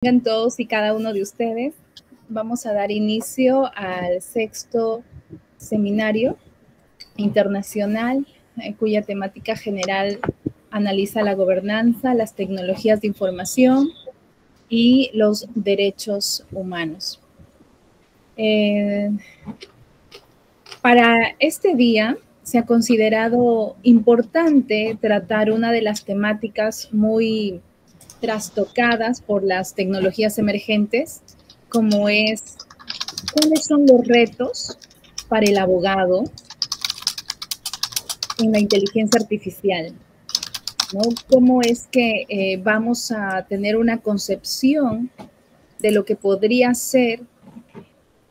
Tengan todos y cada uno de ustedes. Vamos a dar inicio al sexto seminario internacional, cuya temática general analiza la gobernanza, las tecnologías de información y los derechos humanos. Para este día se ha considerado importante tratar una de las temáticas muy trastocadas por las tecnologías emergentes, como es cuáles son los retos para el abogado en la inteligencia artificial, ¿no? ¿Cómo es que vamos a tener una concepción de lo que podría ser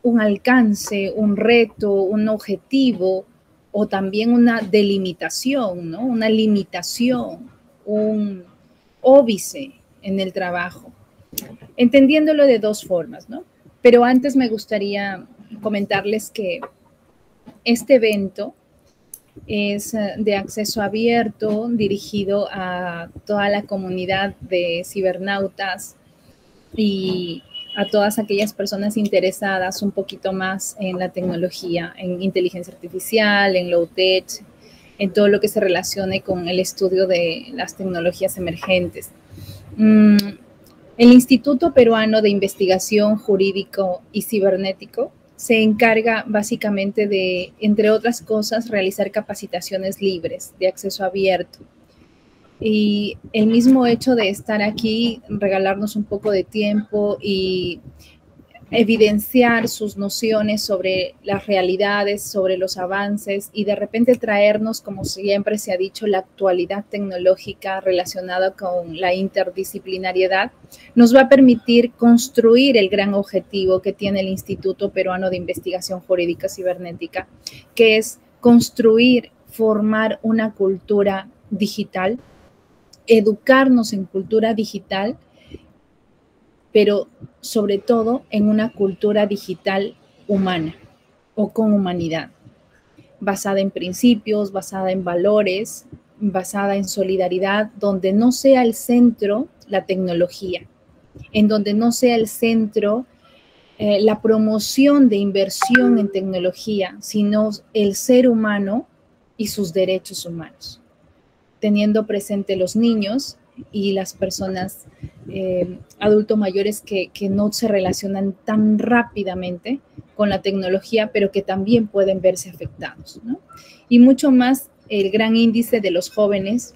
un alcance, un reto, un objetivo o también una delimitación, ¿no? Una limitación, un óbice en el trabajo, entendiéndolo de dos formas, ¿no? Pero antes me gustaría comentarles que este evento es de acceso abierto, dirigido a toda la comunidad de cibernautas y a todas aquellas personas interesadas un poquito más en la tecnología, en inteligencia artificial, en low-tech, en todo lo que se relacione con el estudio de las tecnologías emergentes. El Instituto Peruano de Investigación Jurídico y Cibernético se encarga básicamente de, entre otras cosas, realizar capacitaciones libres de acceso abierto. Y el mismo hecho de estar aquí, regalarnos un poco de tiempo y evidenciar sus nociones sobre las realidades, sobre los avances y de repente traernos, como siempre se ha dicho, la actualidad tecnológica relacionada con la interdisciplinariedad, nos va a permitir construir el gran objetivo que tiene el Instituto Peruano de Investigación Jurídica Cibernética, que es construir, formar una cultura digital, educarnos en cultura digital, pero sobre todo en una cultura digital humana o con humanidad, basada en principios, basada en valores, basada en solidaridad, donde no sea el centro la tecnología, en donde no sea el centro la promoción de inversión en tecnología, sino el ser humano y sus derechos humanos, teniendo presente los niños y las personas adultos mayores que no se relacionan tan rápidamente con la tecnología, pero que también pueden verse afectados, ¿no? Y mucho más el gran índice de los jóvenes,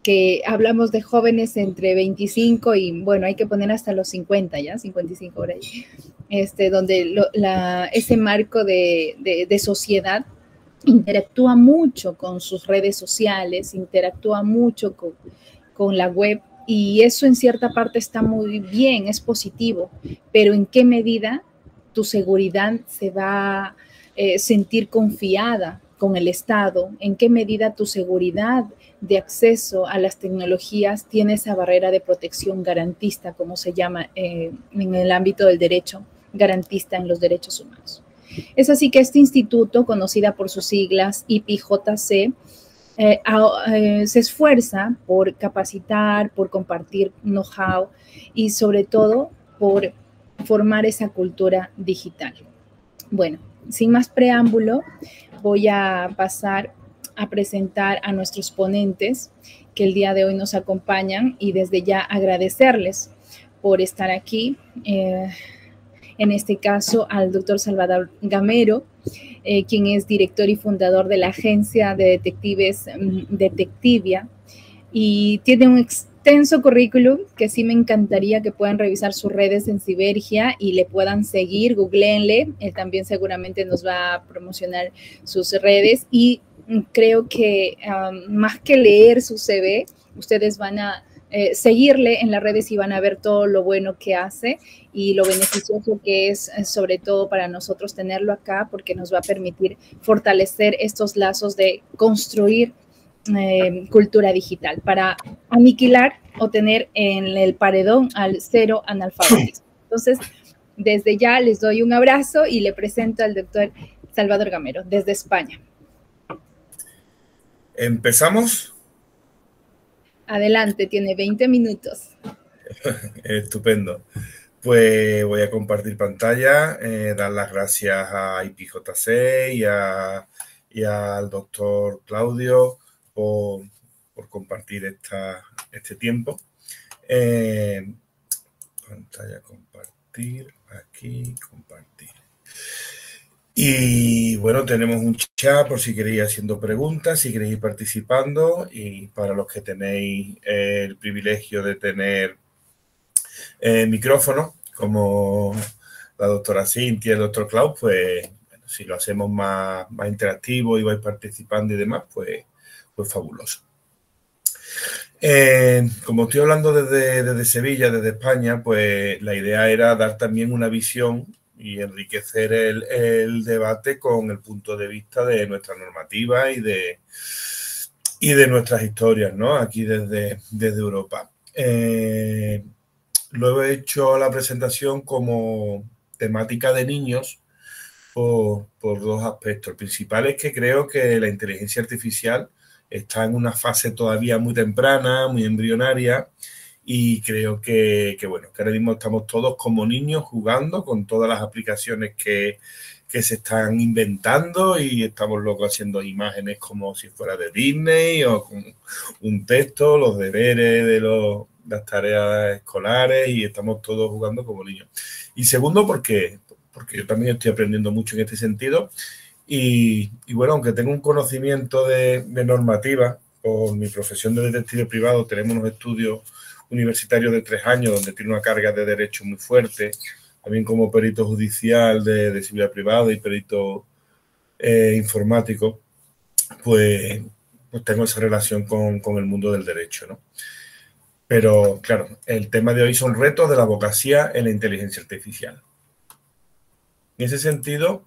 que hablamos de jóvenes entre 25 y, bueno, hay que poner hasta los 50 ya, 55 por ahí, donde ese marco de sociedad interactúa mucho con sus redes sociales, interactúa mucho con la web, y eso en cierta parte está muy bien, es positivo, pero ¿en qué medida tu seguridad se va a sentir confiada con el Estado? ¿En qué medida tu seguridad de acceso a las tecnologías tiene esa barrera de protección garantista, como se llama en el ámbito del derecho, garantista en los derechos humanos? Es así que este instituto, conocida por sus siglas IPJC, se esfuerza por capacitar, por compartir know-how y sobre todo por formar esa cultura digital. Bueno, sin más preámbulo, voy a pasar a presentar a nuestros ponentes que el día de hoy nos acompañan y desde ya agradecerles por estar aquí. En este caso al doctor Salvador Gamero, quien es director y fundador de la agencia de detectives Detectivia, y tiene un extenso currículum que sí me encantaría que puedan revisar sus redes en Cibergia y le puedan seguir, googleenle, él también seguramente nos va a promocionar sus redes, y creo que más que leer su CV, ustedes van a seguirle en las redes y van a ver todo lo bueno que hace y lo beneficioso que es, sobre todo para nosotros tenerlo acá, porque nos va a permitir fortalecer estos lazos de construir cultura digital para aniquilar o tener en el paredón al cero analfabetismo. Entonces, desde ya les doy un abrazo y le presento al doctor Salvador Gamero desde España. ¿Empezamos? Adelante, tiene 20 minutos. Estupendo. Pues voy a compartir pantalla, dar las gracias a IPJC y al doctor Claudio por compartir este tiempo. Pantalla compartir, aquí compartir. Y bueno, tenemos un chat por si queréis haciendo preguntas, si queréis ir participando, y para los que tenéis el privilegio de tener micrófono, como la doctora Cintia y el doctor Klaus, pues bueno, si lo hacemos más interactivo y vais participando y demás, pues fabuloso. Como estoy hablando desde Sevilla, desde España, pues la idea era dar también una visión y enriquecer el debate con el punto de vista de nuestra normativa y de nuestras historias, ¿no? Aquí desde Europa. Luego he hecho la presentación como temática de niños por dos aspectos. El principal es que creo que la inteligencia artificial está en una fase todavía muy temprana, muy embrionaria, y creo que ahora mismo estamos todos como niños jugando con todas las aplicaciones que se están inventando, y estamos locos haciendo imágenes como si fuera de Disney, o con un texto, los deberes de las tareas escolares, y estamos todos jugando como niños. Y segundo, porque yo también estoy aprendiendo mucho en este sentido, y bueno, aunque tengo un conocimiento de normativa, por mi profesión de detective privado, tenemos unos estudios universitarios de 3 años donde tiene una carga de derecho muy fuerte, también como perito judicial de seguridad privada y perito informático, pues tengo esa relación con el mundo del derecho, ¿no? Pero claro, el tema de hoy son retos de la abogacía en la inteligencia artificial. En ese sentido,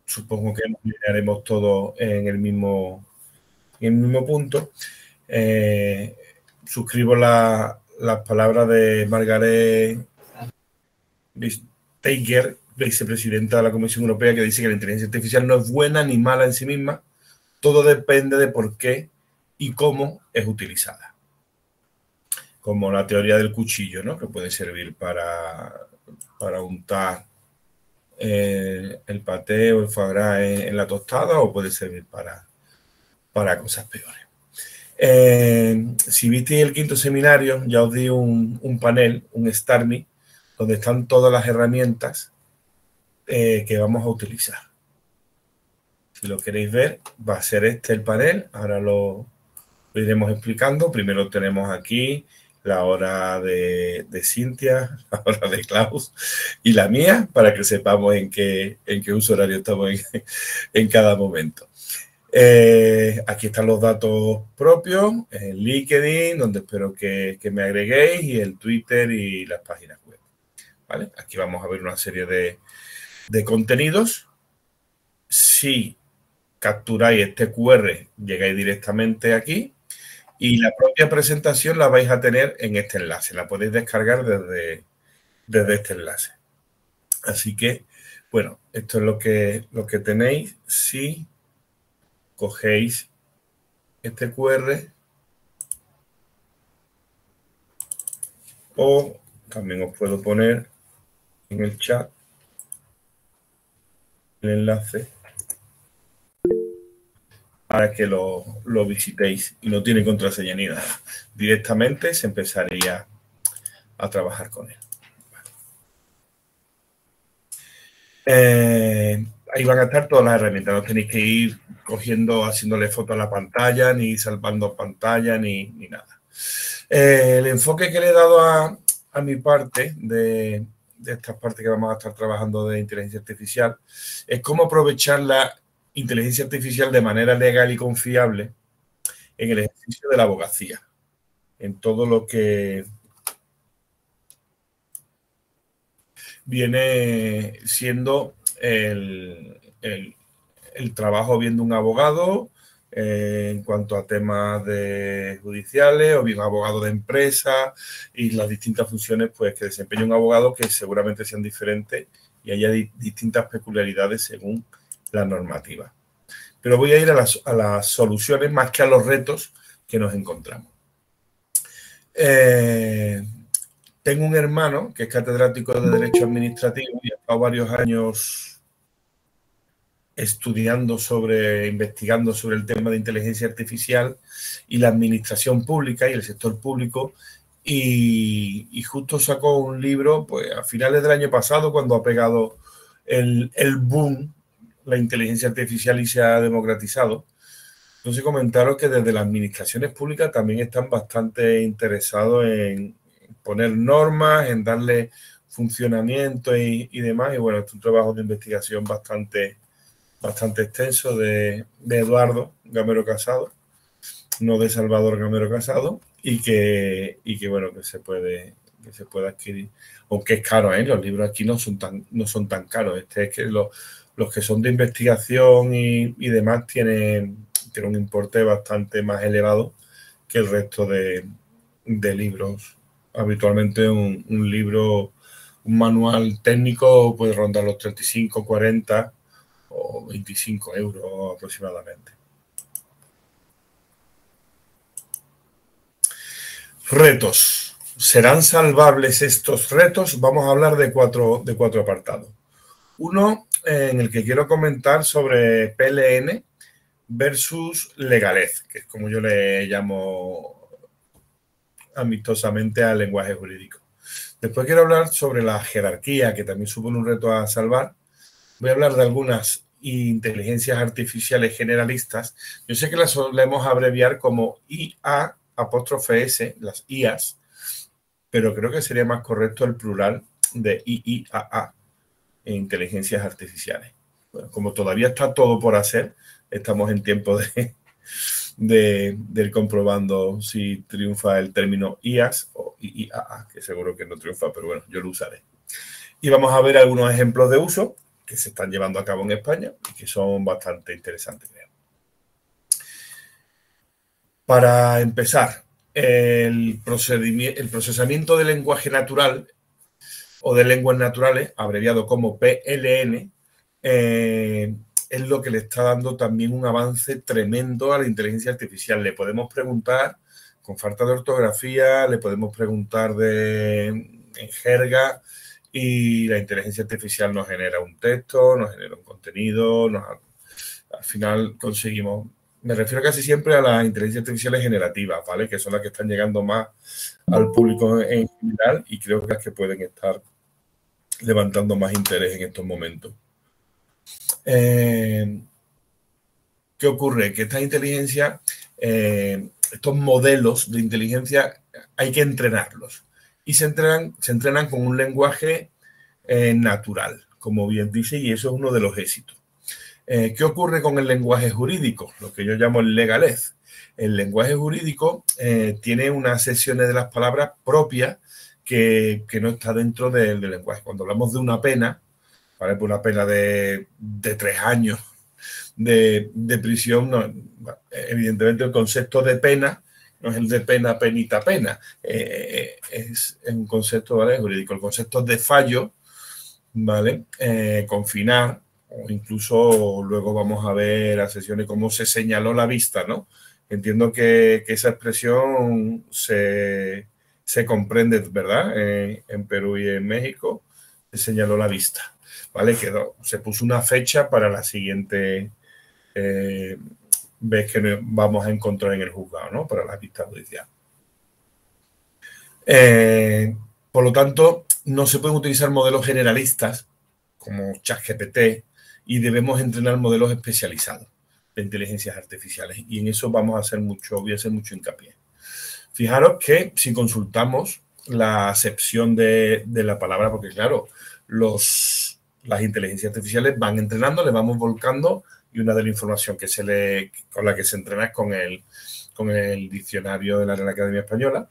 supongo que nos linearemos todos en el mismo punto. Suscribo las palabras de Margaret Vestager, vicepresidenta de la Comisión Europea, que dice que la inteligencia artificial no es buena ni mala en sí misma, todo depende de por qué y cómo es utilizada. Como la teoría del cuchillo, ¿no? Que puede servir para untar el paté o el foie gras en la tostada, o puede servir para cosas peores. Si visteis el 5º seminario, ya os di un panel, un STARMI, donde están todas las herramientas que vamos a utilizar. Si lo queréis ver, va a ser este el panel. Ahora lo iremos explicando. Primero tenemos aquí la hora de Cintia, la hora de Klaus y la mía, para que sepamos en qué uso horario estamos en cada momento. Aquí están los datos propios, el LinkedIn, donde espero que me agreguéis, y el Twitter y las páginas web. ¿Vale? Aquí vamos a ver una serie de contenidos. Si capturáis este QR, llegáis directamente aquí, y la propia presentación la vais a tener en este enlace. La podéis descargar desde este enlace. Así que, bueno, esto es lo que tenéis si cogéis este QR, o también os puedo poner en el chat el enlace para que lo visitéis, y no tiene contraseña ni nada. Directamente se empezaría a trabajar con él. Ahí van a estar todas las herramientas, no tenéis que ir cogiendo, haciéndole foto a la pantalla, ni salvando pantalla, ni nada. El enfoque que le he dado a mi parte de estas partes que vamos a estar trabajando de inteligencia artificial es cómo aprovechar la inteligencia artificial de manera legal y confiable en el ejercicio de la abogacía, en todo lo que viene siendo el trabajo bien de un abogado en cuanto a temas judiciales, o bien abogado de empresa, y las distintas funciones pues que desempeña un abogado, que seguramente sean diferentes y haya distintas peculiaridades según la normativa. Pero voy a ir a las soluciones más que a los retos que nos encontramos. Tengo un hermano que es catedrático de Derecho Administrativo y ha estado varios años estudiando investigando sobre el tema de inteligencia artificial y la administración pública y el sector público, y justo sacó un libro pues a finales del año pasado, cuando ha pegado el boom la inteligencia artificial y se ha democratizado. Entonces comentaron que desde las administraciones públicas también están bastante interesados en poner normas, en darle funcionamiento y demás. Y bueno, es un trabajo de investigación bastante extenso de Eduardo Gamero Casado, no de Salvador Gamero Casado, y que bueno, que se puede adquirir, aunque es caro, ¿eh? Los libros aquí no son tan caros. Es que los que son de investigación y demás tienen un importe bastante más elevado que el resto de libros. Habitualmente un libro, un manual técnico puede rondar los 35, 40 o 25 euros aproximadamente. Retos. ¿Serán salvables estos retos? Vamos a hablar de cuatro apartados. Uno en el que quiero comentar sobre PLN versus legalez, que es como yo le llamo amistosamente al lenguaje jurídico. Después quiero hablar sobre la jerarquía, que también supone un reto a salvar. Voy a hablar de algunas inteligencias artificiales generalistas. Yo sé que las solemos abreviar como IA''S, las IAs, pero creo que sería más correcto el plural de IIAA, inteligencias artificiales. Bueno, como todavía está todo por hacer, estamos en tiempo de ir comprobando si triunfa el término IAS o IIAA, que seguro que no triunfa, pero bueno, yo lo usaré. Y vamos a ver algunos ejemplos de uso que se están llevando a cabo en España y que son bastante interesantes, creo. Para empezar, el procesamiento de lenguaje natural o de lenguas naturales, abreviado como PLN, es lo que le está dando también un avance tremendo a la inteligencia artificial. Le podemos preguntar con falta de ortografía, le podemos preguntar en jerga, y la inteligencia artificial nos genera un texto, nos genera un contenido, al final conseguimos. Me refiero casi siempre a las inteligencias artificiales generativas, ¿vale? Que son las que están llegando más al público en general y creo que las que pueden estar levantando más interés en estos momentos. ¿Qué ocurre? Que estas inteligencias, estos modelos de inteligencia, hay que entrenarlos. Y se entrenan con un lenguaje natural, como bien dice, y eso es uno de los éxitos. ¿Qué ocurre con el lenguaje jurídico? Lo que yo llamo el legalez. El lenguaje jurídico tiene unas sesiones de las palabras propias que no está dentro del lenguaje. Cuando hablamos de una pena, ¿vale? Pues una pena de 3 años de prisión, no, evidentemente el concepto de pena no es el de pena, penita, pena. Es un concepto, ¿vale?, jurídico. El concepto de fallo, ¿vale? Confinar, o incluso luego vamos a ver a sesiones cómo se señaló la vista, ¿no? Entiendo que esa expresión se comprende, ¿verdad? En Perú y en México se señaló la vista, ¿vale? Se puso una fecha para la siguiente vez que vamos a encontrar en el juzgado, ¿no? Para la vista judicial. Por lo tanto, no se pueden utilizar modelos generalistas como ChatGPT y debemos entrenar modelos especializados de inteligencias artificiales, y en eso voy a hacer mucho hincapié. Fijaros que si consultamos la acepción de la palabra, porque claro, las inteligencias artificiales van entrenando, le vamos volcando, y una de la información con la que se entrena es con el diccionario de la Real Academia Española.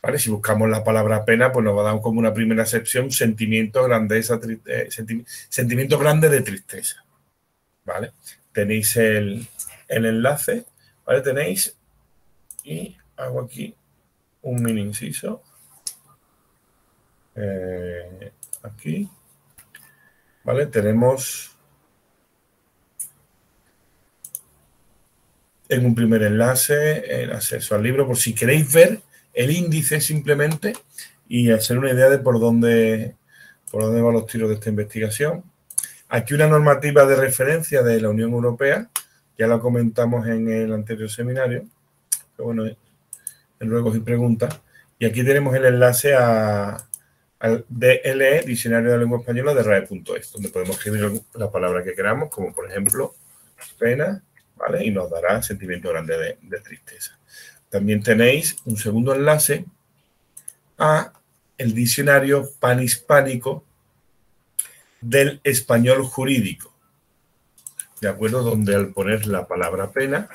¿Vale? Si buscamos la palabra pena, pues nos va a dar como una primera acepción sentimiento, grandeza, sentimiento grande de tristeza. ¿Vale? Tenéis el enlace, ¿vale? Tenéis, y hago aquí un mini inciso. Aquí, ¿vale? Tenemos en un primer enlace el acceso al libro, por si queréis ver el índice simplemente, y hacer una idea de por dónde van los tiros de esta investigación. Aquí una normativa de referencia de la Unión Europea, ya la comentamos en el anterior seminario, pero bueno, en ruegos y preguntas. Y aquí tenemos el enlace al DLE, Diccionario de la Lengua Española de RAE.es, donde podemos escribir la palabra que queramos, como por ejemplo pena, ¿vale? Y nos dará sentimiento grande de tristeza. También tenéis un segundo enlace a el diccionario panhispánico del español jurídico, ¿de acuerdo? Donde al poner la palabra pena,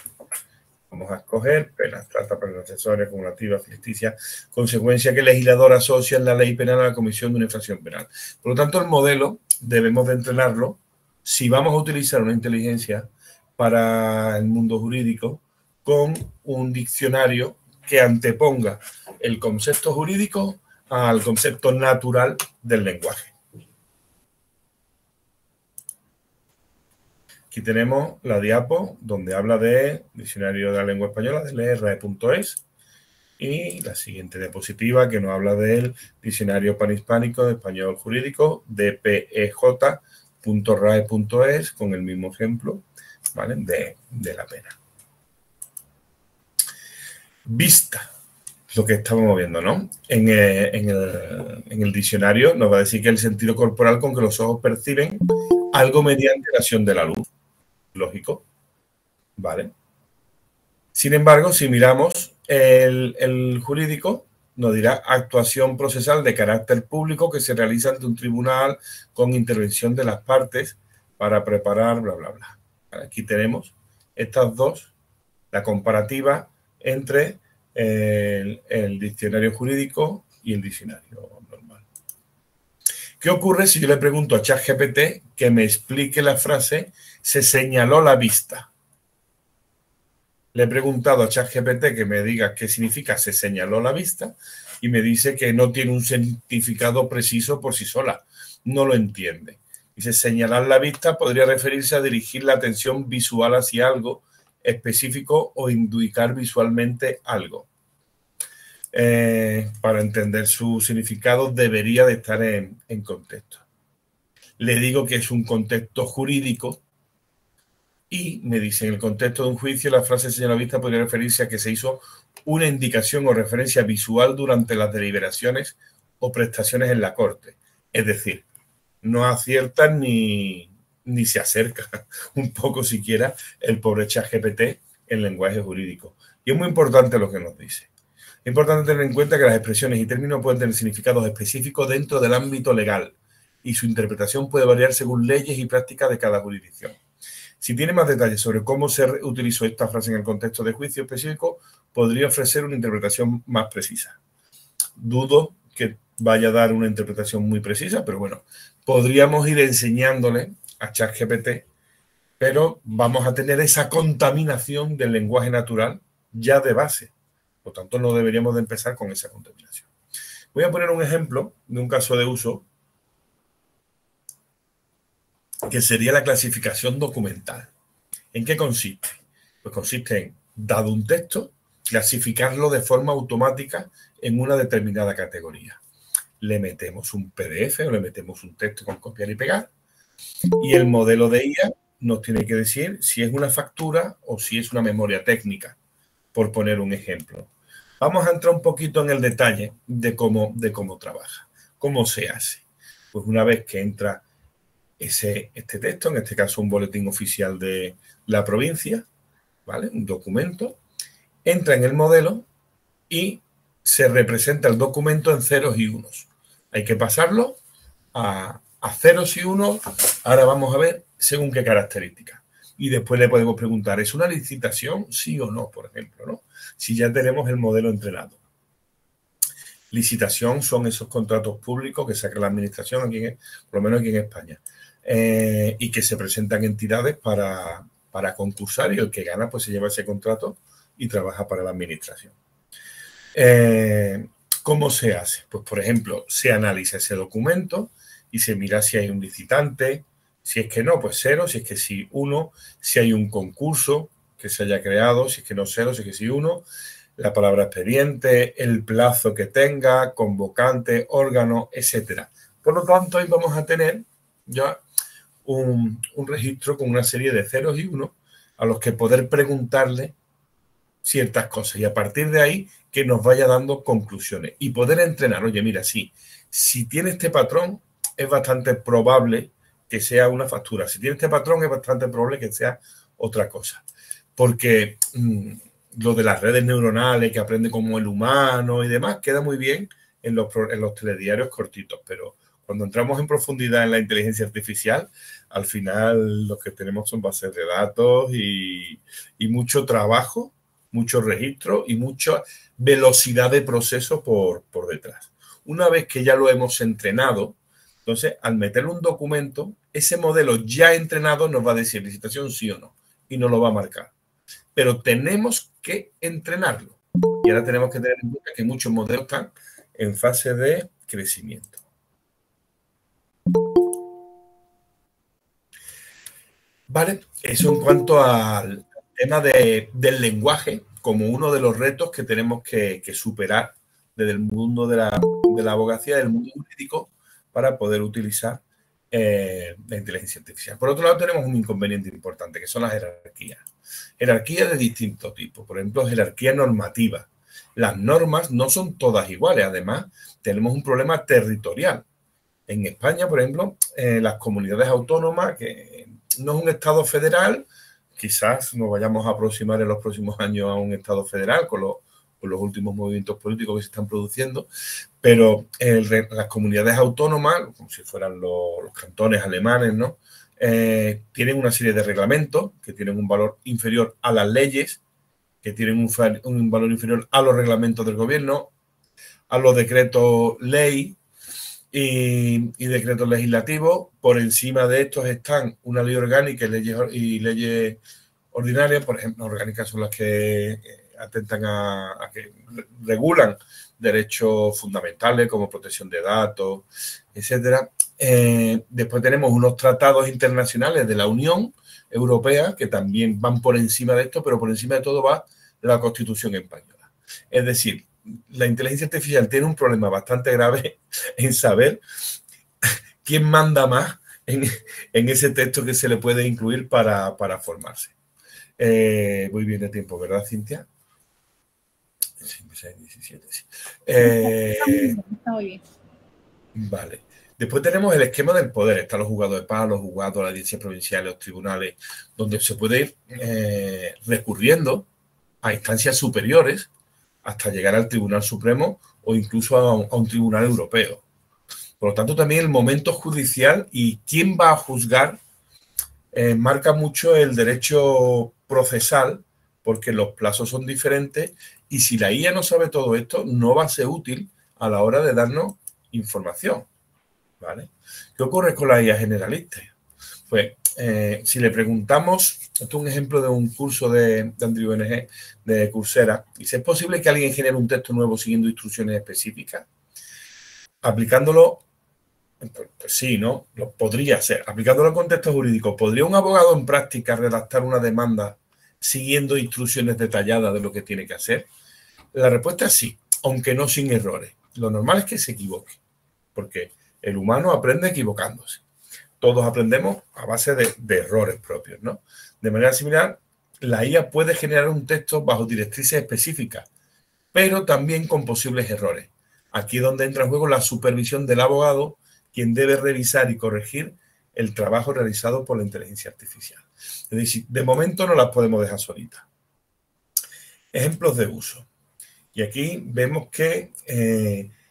vamos a escoger pena, trata, pena accesoria, acumulativa, ficticia, consecuencia que el legislador asocia en la ley penal a la comisión de una infracción penal. Por lo tanto, el modelo debemos de entrenarlo si vamos a utilizar una inteligencia para el mundo jurídico con un diccionario que anteponga el concepto jurídico al concepto natural del lenguaje. Aquí tenemos la diapo donde habla de Diccionario de la Lengua Española de RAE.es y la siguiente diapositiva que nos habla del Diccionario Panhispánico de Español Jurídico dpej.rae.es con el mismo ejemplo, ¿vale? de la pena. Vista, lo que estamos viendo, ¿no? En el diccionario nos va a decir que el sentido corporal con que los ojos perciben algo mediante la acción de la luz. Lógico, ¿vale? Sin embargo, si miramos el jurídico, nos dirá actuación procesal de carácter público que se realiza ante un tribunal con intervención de las partes para preparar, bla, bla, bla. Aquí tenemos estas dos, la comparativa entre el diccionario jurídico y el diccionario normal. ¿Qué ocurre si yo le pregunto a ChatGPT que me explique la frase se señaló la vista? Le he preguntado a ChatGPT que me diga qué significa se señaló la vista y me dice que no tiene un significado preciso por sí sola. No lo entiende. Dice, señalar la vista podría referirse a dirigir la atención visual hacia algo específico o indicar visualmente algo. Para entender su significado debería de estar en contexto. Le digo que es un contexto jurídico y me dice, en el contexto de un juicio, la frase señaló vista podría referirse a que se hizo una indicación o referencia visual durante las deliberaciones o prestaciones en la corte. Es decir, no acierta ni se acerca un poco siquiera el pobre ChatGPT en lenguaje jurídico. Y es muy importante lo que nos dice. Es importante tener en cuenta que las expresiones y términos pueden tener significados específicos dentro del ámbito legal y su interpretación puede variar según leyes y prácticas de cada jurisdicción. Si tiene más detalles sobre cómo se utilizó esta frase en el contexto de juicio específico, podría ofrecer una interpretación más precisa. Dudo que vaya a dar una interpretación muy precisa, pero bueno, podríamos ir enseñándole a ChatGPT, pero vamos a tener esa contaminación del lenguaje natural ya de base. Por tanto, no deberíamos de empezar con esa contaminación. Voy a poner un ejemplo de un caso de uso que sería la clasificación documental. ¿En qué consiste? Pues consiste en, dado un texto, clasificarlo de forma automática en una determinada categoría. Le metemos un PDF o le metemos un texto con copiar y pegar y el modelo de IA nos tiene que decir si es una factura o si es una memoria técnica, por poner un ejemplo. Vamos a entrar un poquito en el detalle de cómo trabaja, cómo se hace. Pues una vez que entra este texto, en este caso un boletín oficial de la provincia, ¿vale? Un documento, entra en el modelo y se representa el documento en ceros y unos. Hay que pasarlo a ceros y unos. Ahora vamos a ver según qué características. Y después le podemos preguntar, ¿es una licitación? Sí o no, por ejemplo, ¿no? Si ya tenemos el modelo entrenado. Licitación son esos contratos públicos que saca la administración, por lo menos aquí en España. Y que se presentan entidades para concursar y el que gana pues se lleva ese contrato y trabaja para la administración. ¿Cómo se hace? Pues, por ejemplo, se analiza ese documento y se mira si hay un licitante, si es que no, pues cero, si es que sí, uno, si hay un concurso que se haya creado, si es que no, cero, si es que sí, uno. la palabra expediente, el plazo que tenga, convocante, órgano, etcétera. Por lo tanto, ahí vamos a tener ya un registro con una serie de ceros y unos a los que poder preguntarle ciertas cosas y a partir de ahí que nos vaya dando conclusiones y poder entrenar. Oye, mira, sí, si tiene este patrón es bastante probable que sea una factura. Si tiene este patrón es bastante probable que sea otra cosa. Porque lo de las redes neuronales que aprende como el humano y demás queda muy bien en los telediarios cortitos, pero cuando entramos en profundidad en la inteligencia artificial, al final lo que tenemos son bases de datos y mucho trabajo, mucho registro y mucha velocidad de proceso por detrás. Una vez que ya lo hemos entrenado, entonces al meterle un documento, ese modelo ya entrenado nos va a decir licitación sí o no y nos lo va a marcar. Pero tenemos que entrenarlo. Y ahora tenemos que tener en cuenta que muchos modelos están en fase de crecimiento. Vale, eso en cuanto al tema del lenguaje como uno de los retos que tenemos que superar desde el mundo de la abogacía, del mundo jurídico, para poder utilizar la inteligencia artificial. Por otro lado, tenemos un inconveniente importante, que son las jerarquías. Jerarquías de distinto tipo, por ejemplo, jerarquía normativa. Las normas no son todas iguales, además, tenemos un problema territorial. En España, por ejemplo, las comunidades autónomas, que no es un Estado federal, quizás nos vayamos a aproximar en los próximos años a un Estado federal con los últimos movimientos políticos que se están produciendo, pero las comunidades autónomas, como si fueran los cantones alemanes, ¿no? Tienen una serie de reglamentos que tienen un valor inferior a las leyes, que tienen un valor inferior a los reglamentos del gobierno, a los decretos ley y decretos legislativos. Por encima de estos están una ley orgánica y leyes ordinarias. Por ejemplo, orgánicas son las que atentan a que regulan derechos fundamentales como protección de datos, etcétera. Después tenemos unos tratados internacionales de la Unión Europea que también van por encima de esto, pero por encima de todo va la Constitución española. Es decir, la inteligencia artificial tiene un problema bastante grave en saber quién manda más en ese texto que se le puede incluir para formarse. Voy bien de tiempo, ¿verdad, Cintia? 6, 17, sí. Está muy bien. Vale. Después tenemos el esquema del poder. Están los juzgados de paz, los juzgados, las audiencias provinciales, los tribunales, donde se puede ir recurriendo a instancias superiores hasta llegar al Tribunal Supremo o incluso a un tribunal europeo. Por lo tanto, también el momento judicial y quién va a juzgar marca mucho el derecho procesal, porque los plazos son diferentes y si la IA no sabe todo esto, no va a ser útil a la hora de darnos información. ¿Vale? ¿Qué ocurre con la IA generalista? Pues si le preguntamos, esto es un ejemplo de un curso de Andrew NG, de Coursera, dice, ¿es posible que alguien genere un texto nuevo siguiendo instrucciones específicas? Aplicándolo, pues sí, ¿no? Lo podría ser. Aplicándolo en contexto jurídico, ¿podría un abogado en práctica redactar una demanda siguiendo instrucciones detalladas de lo que tiene que hacer? La respuesta es sí, aunque no sin errores. Lo normal es que se equivoque, porque el humano aprende equivocándose. Todos aprendemos a base de errores propios, ¿no? De manera similar, la IA puede generar un texto bajo directrices específicas, pero también con posibles errores. Aquí es donde entra en juego la supervisión del abogado, quien debe revisar y corregir el trabajo realizado por la inteligencia artificial. Es decir, de momento no las podemos dejar solitas. Ejemplos de uso. Y aquí vemos que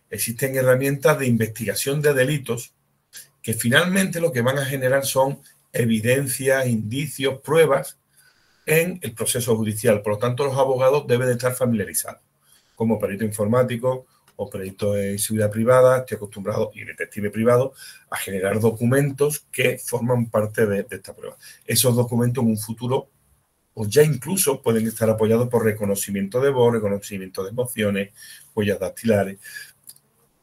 existen herramientas de investigación de delitos que finalmente lo que van a generar son evidencias, indicios, pruebas en el proceso judicial. Por lo tanto, los abogados deben de estar familiarizados. Como perito informático o perito en seguridad privada, estoy acostumbrado, y detective privado, a generar documentos que forman parte de esta prueba. Esos documentos en un futuro, o ya incluso pueden estar apoyados por reconocimiento de voz, reconocimiento de emociones, huellas dactilares,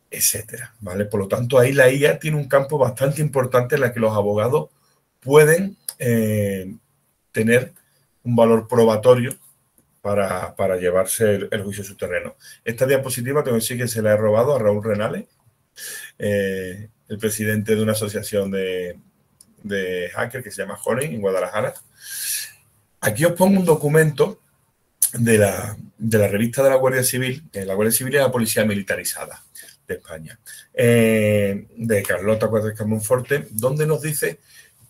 etcétera, ¿vale? Por lo tanto, ahí la IA tiene un campo bastante importante en el que los abogados pueden tener un valor probatorio para llevarse el juicio a su terreno. Esta diapositiva tengo que decir que se la he robado a Raúl Renales, el presidente de una asociación de hackers que se llama Honey en Guadalajara. Aquí os pongo un documento de la revista de la Guardia Civil, que la Guardia Civil es la policía militarizada de España, de Carlota Cuadras Monforte, donde nos dice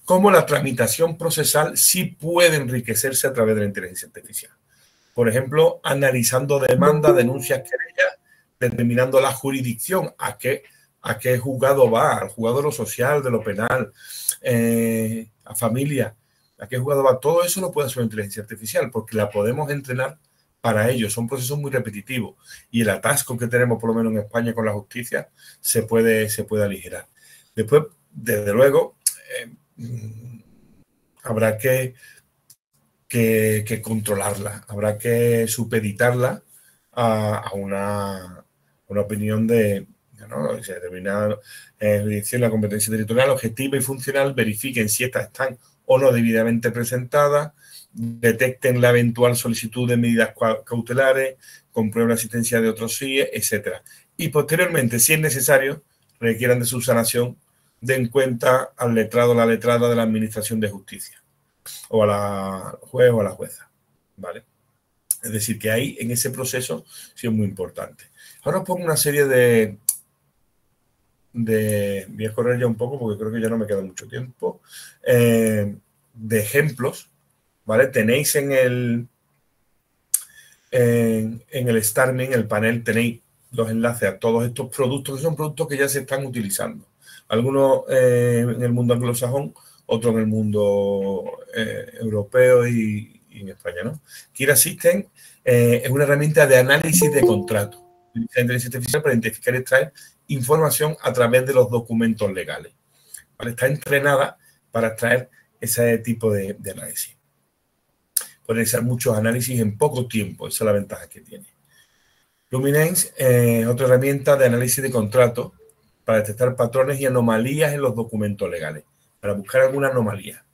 cómo la tramitación procesal sí puede enriquecerse a través de la inteligencia artificial. Por ejemplo, analizando demandas, denuncias, querellas, determinando la jurisdicción, a qué juzgado va, al juzgado de lo social, de lo penal, a familia, a qué juzgado va. Todo eso lo puede hacer la inteligencia artificial porque la podemos entrenar para ello. Son procesos muy repetitivos y el atasco que tenemos, por lo menos en España, con la justicia se puede aligerar. Después, desde luego, habrá que controlarla, habrá que supeditarla a una opinión de, ¿no? Se determina jurisdicción, la competencia territorial objetiva y funcional, verifiquen si estas están o no debidamente presentadas, detecten la eventual solicitud de medidas cautelares, comprueben la asistencia de otros CIE, etcétera. Y posteriormente, si es necesario, requieran de subsanación, den cuenta al letrado o la letrada de la Administración de Justicia, o a la juez o a la jueza, ¿vale? Es decir, que ahí, en ese proceso, sí es muy importante. Ahora os pongo una serie de voy a correr ya un poco porque creo que ya no me queda mucho tiempo, de ejemplos, ¿vale? Tenéis en el StarMe, en el panel, tenéis los enlaces a todos estos productos, que son productos que ya se están utilizando. Algunos en el mundo anglosajón, otros en el mundo europeo y en España, ¿no? Kira System es una herramienta de análisis de contratos. Utiliza inteligencia artificial para identificar y extraer información a través de los documentos legales, ¿vale? Está entrenada para extraer ese tipo de análisis. Puede realizar muchos análisis en poco tiempo, esa es la ventaja que tiene. Luminance es otra herramienta de análisis de contratos para detectar patrones y anomalías en los documentos legales, para buscar alguna anomalía.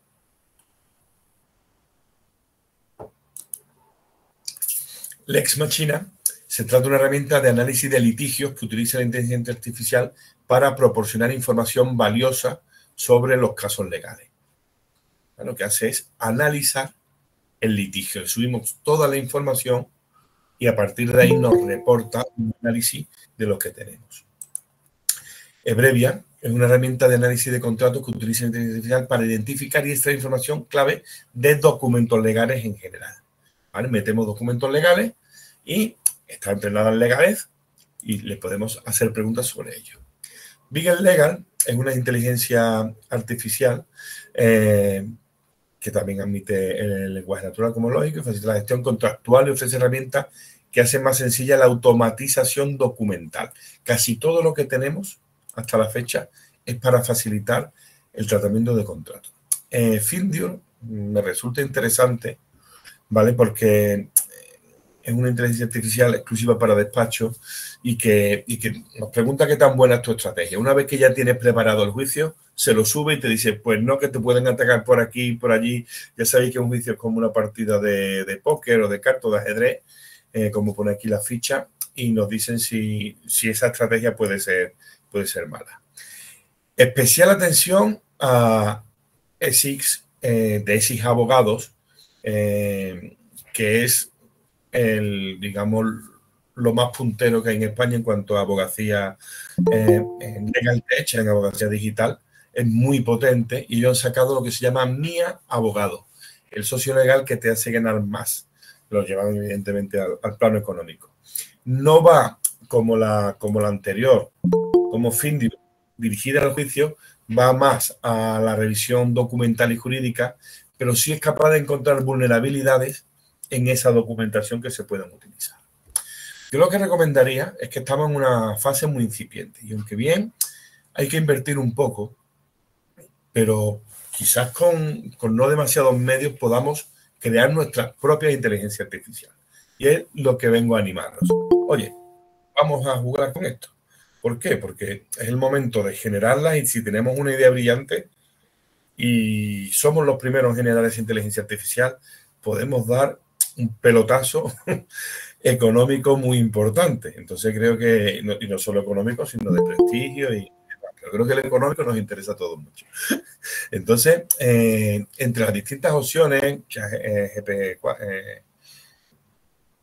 Lex Machina se trata de una herramienta de análisis de litigios que utiliza la inteligencia artificial para proporcionar información valiosa sobre los casos legales. Lo que hace es analizar el litigio. Subimos toda la información y a partir de ahí nos reporta un análisis de lo que tenemos. Ebrevia es una herramienta de análisis de contratos que utiliza la inteligencia artificial para identificar y extraer información clave de documentos legales en general, ¿vale? Metemos documentos legales y está entrenada en legalez y le podemos hacer preguntas sobre ello. Beagle Legal es una inteligencia artificial que también admite el lenguaje natural como lógico y facilita la gestión contractual y ofrece herramientas que hacen más sencilla la automatización documental. Casi todo lo que tenemos hasta la fecha es para facilitar el tratamiento de contratos. Findur me resulta interesante, ¿vale? Porque es una inteligencia artificial exclusiva para despacho y que nos pregunta qué tan buena es tu estrategia. Una vez que ya tienes preparado el juicio, se lo sube y te dice, pues no, que te pueden atacar por aquí y por allí. Ya sabéis que un juicio es como una partida de póker o de cartas o de ajedrez, como pone aquí la ficha, y nos dicen si esa estrategia puede ser mala. Especial atención a ESIX, de ESIX Abogados, que es digamos, lo más puntero que hay en España en cuanto a abogacía en Legal Tech, en abogacía digital. Es muy potente y ellos han sacado lo que se llama Mía Abogado, el socio legal que te hace ganar más. Lo llevan evidentemente al plano económico. No va como la anterior, como Findur, dirigida al juicio, va más a la revisión documental y jurídica, pero sí es capaz de encontrar vulnerabilidades en esa documentación que se pueden utilizar. Yo lo que recomendaría es que estamos en una fase muy incipiente y aunque bien hay que invertir un poco, pero quizás con no demasiados medios podamos crear nuestra propia inteligencia artificial. Y es lo que vengo a animarnos. Oye, vamos a jugar con esto. ¿Por qué? Porque es el momento de generarla y si tenemos una idea brillante y somos los primeros en generar esa inteligencia artificial, podemos dar un pelotazo económico muy importante. Entonces creo que, y no solo económico, sino de prestigio, pero creo que el económico nos interesa a todos mucho. Entonces, entre las distintas opciones,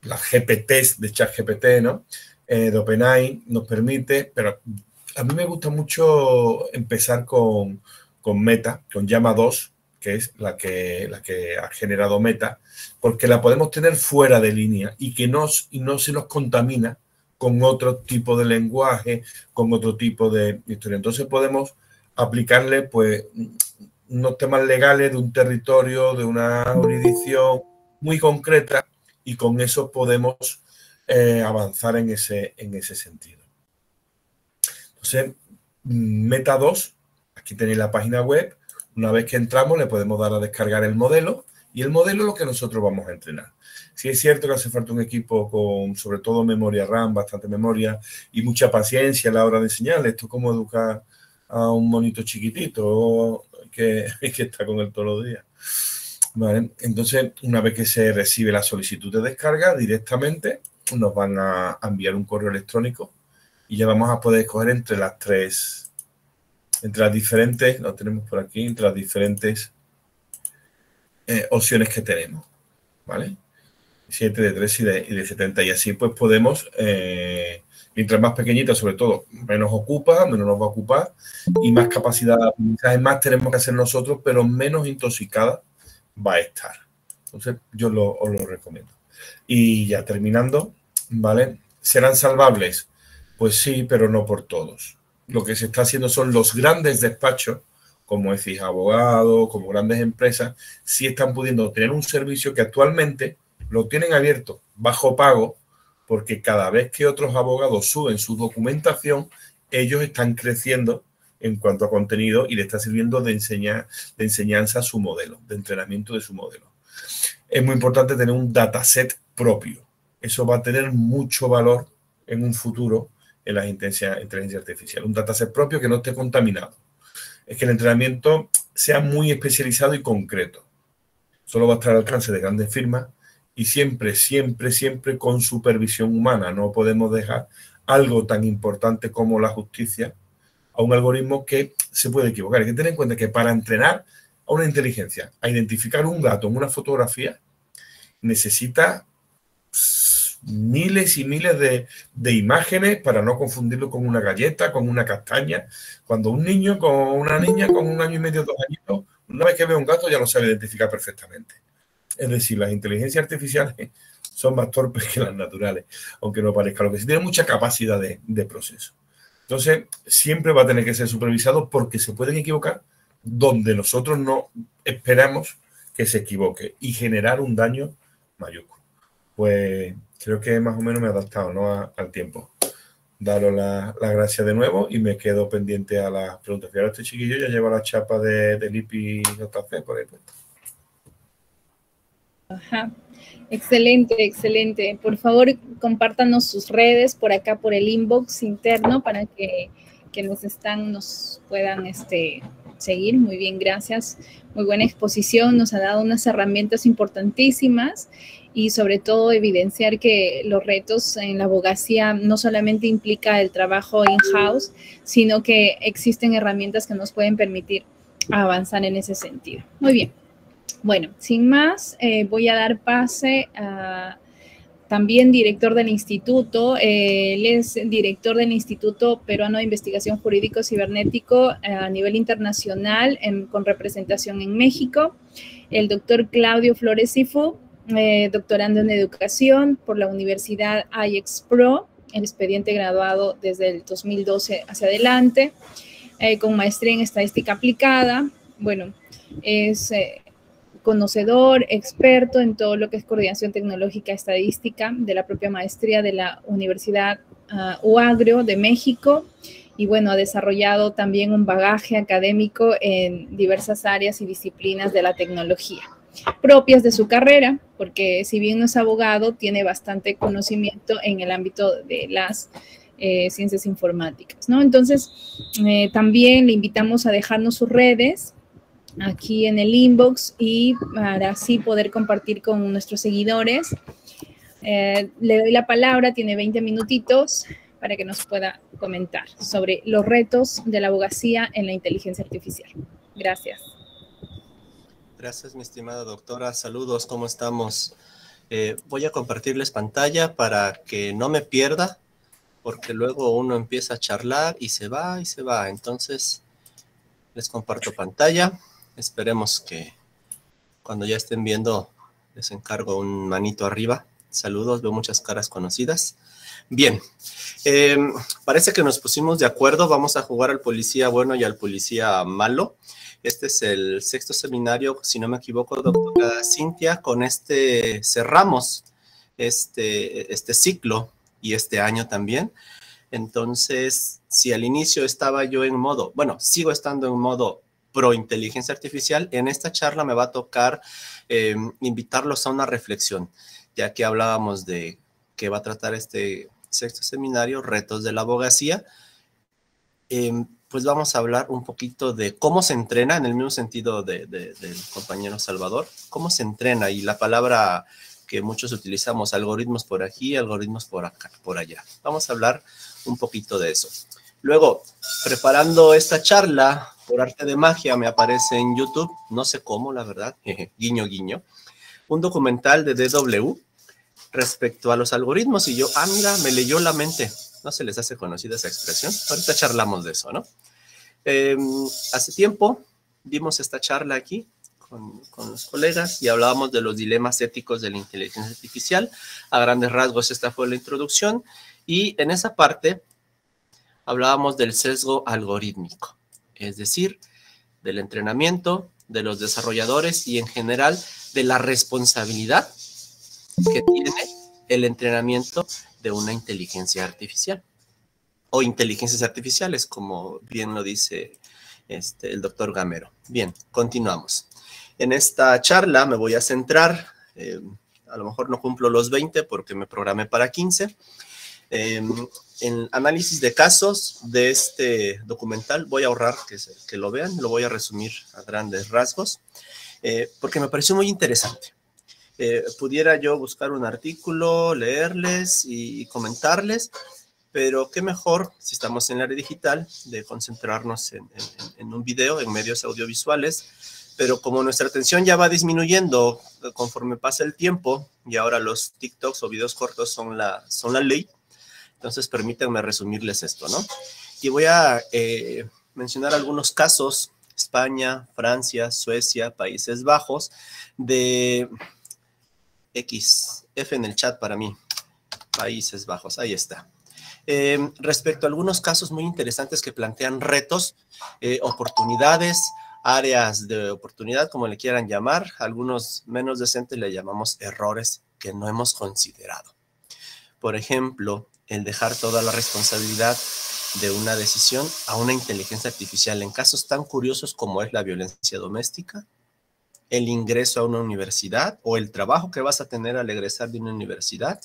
las GPTs de ChatGPT, ¿no? De OpenAI nos permite, pero a mí me gusta mucho empezar con Meta, con Llama 2, que es la que ha generado Meta, porque la podemos tener fuera de línea y no se nos contamina con otro tipo de lenguaje, con otro tipo de historia. Entonces podemos aplicarle pues unos temas legales de un territorio, de una jurisdicción muy concreta, y con eso podemos avanzar en ese sentido. Entonces, Meta 2, aquí tenéis la página web. Una vez que entramos, le podemos dar a descargar el modelo, y el modelo es lo que nosotros vamos a entrenar. Sí es cierto que hace falta un equipo con, sobre todo, memoria RAM, bastante memoria y mucha paciencia a la hora de enseñarle. Esto es como educar a un monito chiquitito que está con él todos los días. ¿Vale? Entonces, una vez que se recibe la solicitud de descarga, directamente nos van a enviar un correo electrónico y ya vamos a poder escoger entre las diferentes, lo tenemos por aquí, entre las diferentes opciones que tenemos, ¿vale? 7, de 3 y de 70, y así pues podemos, mientras más pequeñita, sobre todo, menos nos va a ocupar, y más capacidad de aprendizaje, más tenemos que hacer nosotros, pero menos intoxicada va a estar. Entonces, yo os lo recomiendo. Y ya terminando, ¿vale? ¿Serán salvables? Pues sí, pero no por todos. Lo que se está haciendo son los grandes despachos, como decís, abogados, como grandes empresas, sí están pudiendo tener un servicio que actualmente lo tienen abierto bajo pago, porque cada vez que otros abogados suben su documentación, ellos están creciendo en cuanto a contenido y le está sirviendo de enseñanza a su modelo, de entrenamiento de su modelo. Es muy importante tener un dataset propio. Eso va a tener mucho valor en un futuro en la inteligencia artificial. Un dataset propio que no esté contaminado. Es que el entrenamiento sea muy especializado y concreto. Solo va a estar al alcance de grandes firmas y siempre, siempre, siempre con supervisión humana. No podemos dejar algo tan importante como la justicia a un algoritmo que se puede equivocar. Hay que tener en cuenta que para entrenar a una inteligencia a identificar un gato en una fotografía necesita miles y miles de imágenes para no confundirlo con una galleta, con una castaña. Cuando un niño con una niña con 1 año y medio, 2 años, una vez que ve un gato ya lo sabe identificar perfectamente. Es decir, las inteligencias artificiales son más torpes que las naturales, aunque no parezca. Lo que sí tiene mucha capacidad de proceso. Entonces, siempre va a tener que ser supervisado porque se pueden equivocar donde nosotros no esperamos que se equivoque y generar un daño mayúsculo. Pues creo que más o menos me he adaptado, ¿no? al tiempo. Daros las gracias de nuevo y me quedo pendiente a las preguntas. Ahora este chiquillo ya lleva la chapa del IPI JC por ahí puesta. Ajá. Excelente, excelente. Por favor, compártanos sus redes por acá, por el inbox interno, para que nos puedan seguir. Muy bien, gracias. Muy buena exposición. Nos ha dado unas herramientas importantísimas y sobre todo evidenciar que los retos en la abogacía no solamente implica el trabajo in-house, sino que existen herramientas que nos pueden permitir avanzar en ese sentido. Muy bien. Bueno, sin más, voy a dar pase a también director del instituto. Él es director del Instituto Peruano de Investigación Jurídico Cibernético a nivel internacional con representación en México. El doctor Claudio Flores Cifu, doctorando en Educación por la Universidad IEX-Pro, el expediente graduado desde el 2012 hacia adelante, con maestría en Estadística Aplicada. Bueno, es conocedor, experto en todo lo que es coordinación tecnológica estadística de la propia maestría de la Universidad UAGRO de México, y bueno, ha desarrollado también un bagaje académico en diversas áreas y disciplinas de la tecnología propias de su carrera, porque si bien no es abogado, tiene bastante conocimiento en el ámbito de las ciencias informáticas, ¿no? Entonces, también le invitamos a dejarnos sus redes aquí en el inbox y para así poder compartir con nuestros seguidores. Le doy la palabra, tiene 20 minutitos para que nos pueda comentar sobre los retos de la abogacía en la inteligencia artificial. Gracias. Gracias, mi estimada doctora. Saludos, ¿cómo estamos? Voy a compartirles pantalla para que no me pierda, porque luego uno empieza a charlar y se va y se va. Entonces, les comparto pantalla. Esperemos que cuando ya estén viendo, les encargo un manito arriba. Saludos, veo muchas caras conocidas. Bien, parece que nos pusimos de acuerdo. Vamos a jugar al policía bueno y al policía malo. Este es el 6º seminario, si no me equivoco, doctora Cintia. Con este cerramos este ciclo y este año también. Entonces, si al inicio estaba yo en modo, bueno, sigo estando en modo pro inteligencia artificial, en esta charla me va a tocar invitarlos a una reflexión, ya que hablábamos de que va a tratar este 6º seminario, retos de la abogacía. Pues vamos a hablar un poquito de cómo se entrena, en el mismo sentido del compañero Salvador, cómo se entrena, y la palabra que muchos utilizamos, algoritmos por aquí, algoritmos por acá, por allá. Vamos a hablar un poquito de eso. Luego, preparando esta charla, por arte de magia, me aparece en YouTube, no sé cómo, la verdad, guiño, guiño, un documental de DW respecto a los algoritmos, y yo, mira, me leyó la mente. ¿No se les hace conocida esa expresión? Ahorita charlamos de eso, ¿no? Hace tiempo vimos esta charla aquí con los colegas y hablábamos de los dilemas éticos de la inteligencia artificial. A grandes rasgos, esta fue la introducción, y en esa parte hablábamos del sesgo algorítmico, es decir, del entrenamiento de los desarrolladores y en general de la responsabilidad que tiene el entrenamiento de una inteligencia artificial o inteligencias artificiales, como bien lo dice el doctor Gamero. Bien, continuamos. En esta charla me voy a centrar, a lo mejor no cumplo los 20 porque me programé para 15, en análisis de casos de este documental. Voy a ahorrar que lo vean, lo voy a resumir a grandes rasgos, porque me pareció muy interesante. Pudiera yo buscar un artículo, leerles y comentarles, pero qué mejor, si estamos en el área digital, de concentrarnos en un video, en medios audiovisuales. Pero como nuestra atención ya va disminuyendo conforme pasa el tiempo, y ahora los TikToks o videos cortos son la ley, entonces permítanme resumirles esto, ¿no? Y voy a mencionar algunos casos: España, Francia, Suecia, Países Bajos, de F en el chat para mí, Países Bajos, ahí está. Respecto a algunos casos muy interesantes que plantean retos, oportunidades, áreas de oportunidad, como le quieran llamar. Algunos menos decentes le llamamos errores que no hemos considerado. Por ejemplo, el dejar toda la responsabilidad de una decisión a una inteligencia artificial en casos tan curiosos como es la violencia doméstica, el ingreso a una universidad o el trabajo que vas a tener al egresar de una universidad.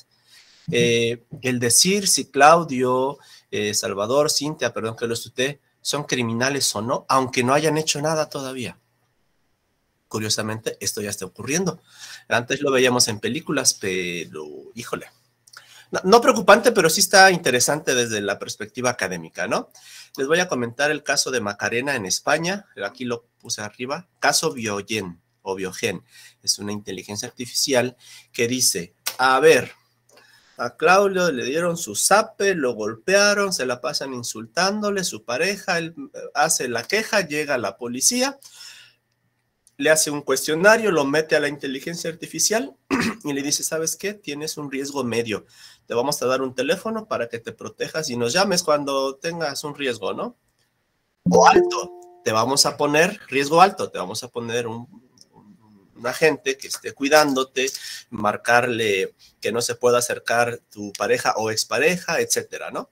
El decir si Claudio, Salvador, Cintia, perdón que lo estudié, son criminales o no, aunque no hayan hecho nada todavía. Curiosamente, esto ya está ocurriendo. Antes lo veíamos en películas, pero, híjole, no preocupante, pero sí está interesante desde la perspectiva académica, ¿no? Les voy a comentar el caso de Macarena en España. Aquí lo puse arriba. Caso Biogen o Biogen. Es una inteligencia artificial que dice, a ver, a Claudio le dieron su zape, lo golpearon, se la pasan insultándole, su pareja, él hace la queja, llega la policía, le hace un cuestionario, lo mete a la inteligencia artificial y le dice, ¿sabes qué? Tienes un riesgo medio. Te vamos a dar un teléfono para que te protejas y nos llames cuando tengas un riesgo, ¿no? O alto. Te vamos a poner riesgo alto, te vamos a poner un agente que esté cuidándote, marcarle que no se pueda acercar tu pareja o expareja, etcétera, ¿no?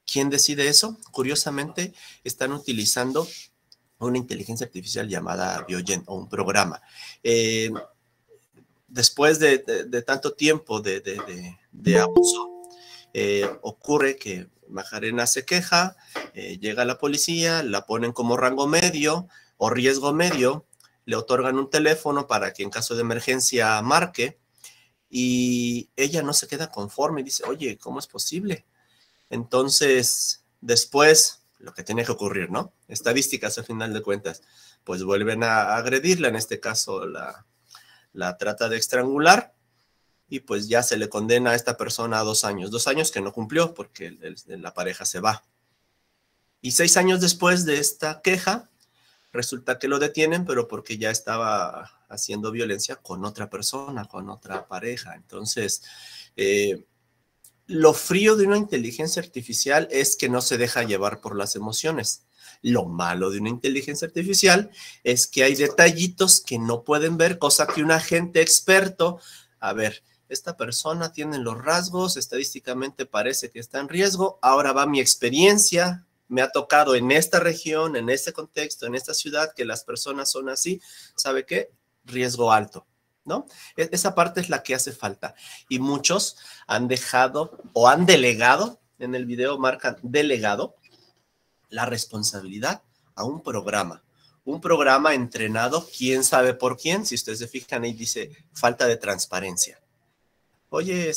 ¿Quién decide eso? Curiosamente, están utilizando una inteligencia artificial llamada Biogen o un programa. Después de tanto tiempo de abuso, ocurre que Macarena se queja, llega la policía, la ponen como rango medio, o riesgo medio, le otorgan un teléfono para que en caso de emergencia marque, y ella no se queda conforme y dice, oye, ¿cómo es posible? Entonces, después, lo que tiene que ocurrir, ¿no? Estadísticas al final de cuentas, pues vuelven a agredirla, en este caso la trata de estrangular, y pues ya se le condena a esta persona a 2 años. 2 años que no cumplió porque la pareja se va. Y 6 años después de esta queja, resulta que lo detienen, pero porque ya estaba haciendo violencia con otra persona, con otra pareja. Entonces, lo frío de una inteligencia artificial es que no se deja llevar por las emociones. Lo malo de una inteligencia artificial es que hay detallitos que no pueden ver, cosa que un agente experto, a ver, esta persona tiene los rasgos, estadísticamente parece que está en riesgo, ahora va mi experiencia, me ha tocado en esta región, en este contexto, en esta ciudad, que las personas son así, ¿sabe qué? Riesgo alto, ¿no? Esa parte es la que hace falta. Y muchos han dejado o han delegado, en el video marcan delegado, la responsabilidad a un programa entrenado, quién sabe por quién. Si ustedes se fijan ahí dice falta de transparencia. Oye,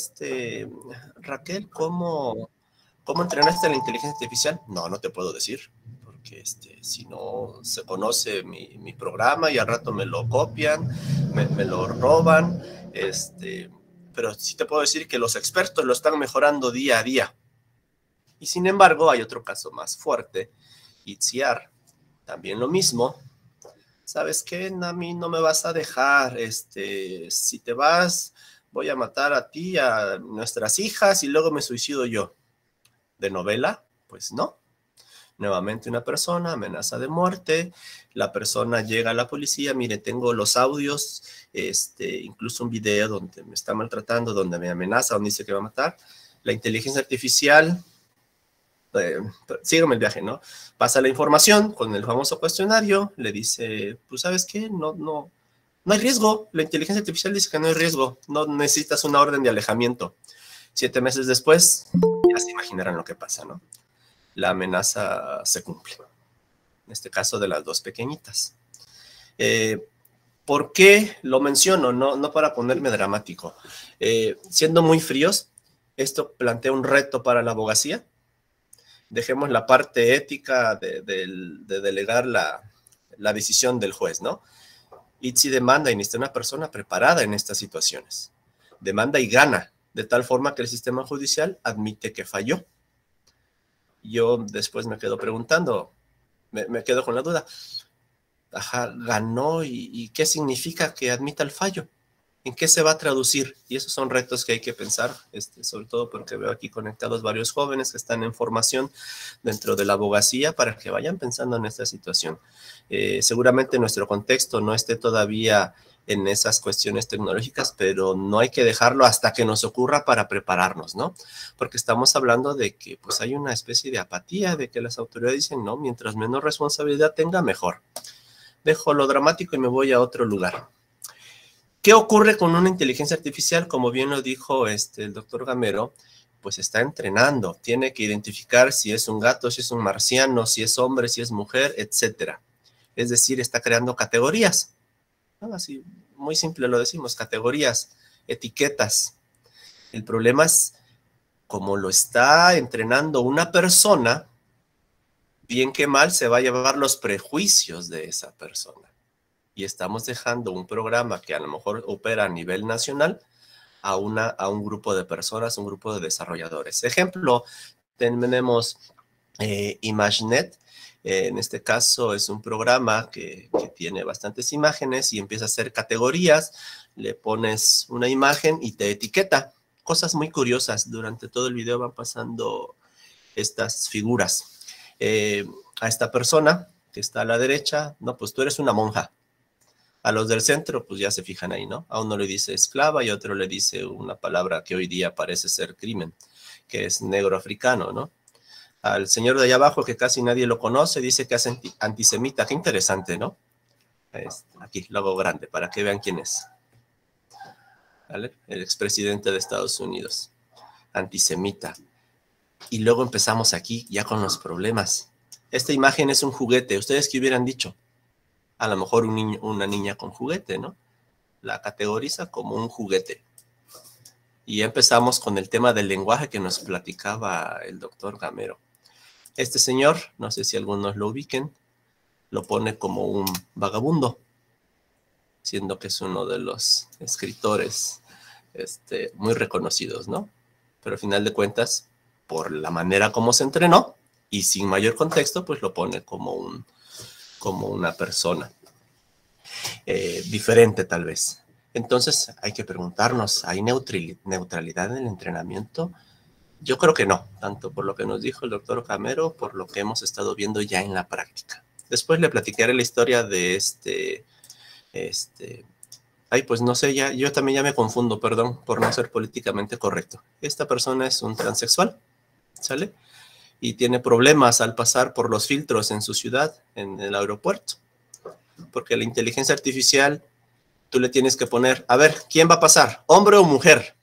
Raquel, ¿cómo entrenaste la inteligencia artificial? No te puedo decir, porque si no se conoce mi programa y al rato me lo copian, me lo roban, pero sí te puedo decir que los expertos lo están mejorando día a día. Y sin embargo, hay otro caso más fuerte, Itziar, también lo mismo. ¿Sabes qué? A mí no me vas a dejar, si te vas, voy a matar a ti, a nuestras hijas y luego me suicido yo. ¿De novela? Pues no. Nuevamente una persona, amenaza de muerte, la persona llega a la policía, mire, tengo los audios, incluso un video donde me está maltratando, donde me amenaza, donde dice que va a matar. La inteligencia artificial, sígueme el viaje, ¿no? Pasa la información con el famoso cuestionario, le dice, pues, ¿sabes qué? No hay riesgo. La inteligencia artificial dice que no hay riesgo, no necesitas una orden de alejamiento. 7 meses después, ya se imaginarán lo que pasa, ¿no? La amenaza se cumple. En este caso de las 2 pequeñitas. ¿Por qué lo menciono? No para ponerme dramático. Siendo muy fríos, esto plantea un reto para la abogacía. Dejemos la parte ética de delegar la decisión del juez, ¿no? Itzi demanda y necesita una persona preparada en estas situaciones. Demanda y gana, de tal forma que el sistema judicial admite que falló. Yo después me quedo preguntando, me quedo con la duda. Ajá, ganó, ¿y qué significa que admita el fallo? ¿En qué se va a traducir? Y esos son retos que hay que pensar, sobre todo porque veo aquí conectados varios jóvenes que están en formación dentro de la abogacía para que vayan pensando en esta situación. Seguramente nuestro contexto no esté todavía en esas cuestiones tecnológicas, pero no hay que dejarlo hasta que nos ocurra para prepararnos, ¿no? Porque estamos hablando de que pues hay una especie de apatía, de que las autoridades dicen, no, mientras menos responsabilidad tenga, mejor. Dejo lo dramático y me voy a otro lugar. ¿Qué ocurre con una inteligencia artificial? Como bien lo dijo el doctor Gamero, pues está entrenando, tiene que identificar si es un gato, si es un marciano, si es hombre, si es mujer, etcétera. Es decir, está creando categorías. ¿No? Así, muy simple lo decimos, categorías, etiquetas. El problema es, como lo está entrenando una persona, bien que mal se va a llevar los prejuicios de esa persona. Y estamos dejando un programa que a lo mejor opera a nivel nacional a un grupo de personas, un grupo de desarrolladores. Ejemplo, tenemos ImageNet. En este caso es un programa que tiene bastantes imágenes y empieza a hacer categorías, le pones una imagen y te etiqueta. Cosas muy curiosas, durante todo el video van pasando estas figuras. A esta persona que está a la derecha, no, pues tú eres una monja. A los del centro, pues ya se fijan ahí, ¿no? A uno le dice esclava y a otro le dice una palabra que hoy día parece ser crimen, que es negro africano, ¿no? Al señor de allá abajo, que casi nadie lo conoce, dice que es antisemita. Qué interesante, ¿no? Aquí, lo hago grande, para que vean quién es. ¿Vale? El expresidente de Estados Unidos. Antisemita. Y luego empezamos aquí ya con los problemas. Esta imagen es un juguete. ¿Ustedes qué hubieran dicho? a lo mejor un niño, una niña con juguete, ¿no? La categoriza como un juguete. Y ya empezamos con el tema del lenguaje que nos platicaba el doctor Gamero. Este señor, no sé si algunos lo ubiquen, lo pone como un vagabundo, siendo que es uno de los escritores muy reconocidos, ¿no? Pero al final de cuentas, por la manera como se entrenó y sin mayor contexto, pues lo pone como una persona diferente tal vez. Entonces hay que preguntarnos, ¿hay neutralidad en el entrenamiento? Yo creo que no, tanto por lo que nos dijo el doctor Gamero, por lo que hemos estado viendo ya en la práctica. Después le platicaré la historia de ay, pues no sé, yo también ya me confundo, perdón, por no ser políticamente correcto. Esta persona es un transexual, ¿sale? Y tiene problemas al pasar por los filtros en su ciudad, en el aeropuerto. Porque la inteligencia artificial, tú le tienes que poner, a ver, ¿quién va a pasar? ¿Hombre o mujer?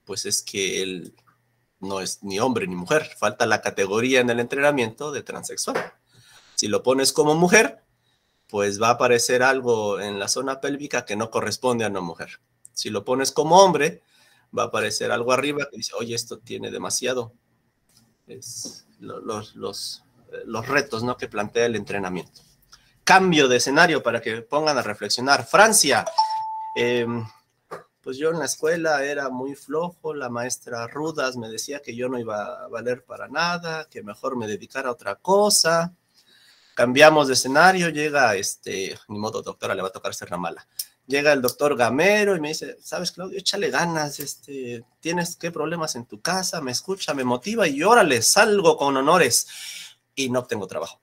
Pues es que él no es ni hombre ni mujer. Falta la categoría en el entrenamiento de transexual. Si lo pones como mujer, pues va a aparecer algo en la zona pélvica que no corresponde a una mujer. Si lo pones como hombre, va a aparecer algo arriba que dice, oye, esto tiene demasiado. Es los retos, ¿no?, que plantea el entrenamiento. Cambio de escenario para que pongan a reflexionar. Francia. Pues yo en la escuela era muy flojo, la maestra Rudas me decía que yo no iba a valer para nada, que mejor me dedicara a otra cosa. Cambiamos de escenario, llega ni modo, doctora, le va a tocar ser la mala. Llega el doctor Gamero y me dice, ¿sabes, Claudio? Échale ganas, ¿tienes qué problemas en tu casa? Me escucha, me motiva y órale, salgo con honores y no obtengo trabajo.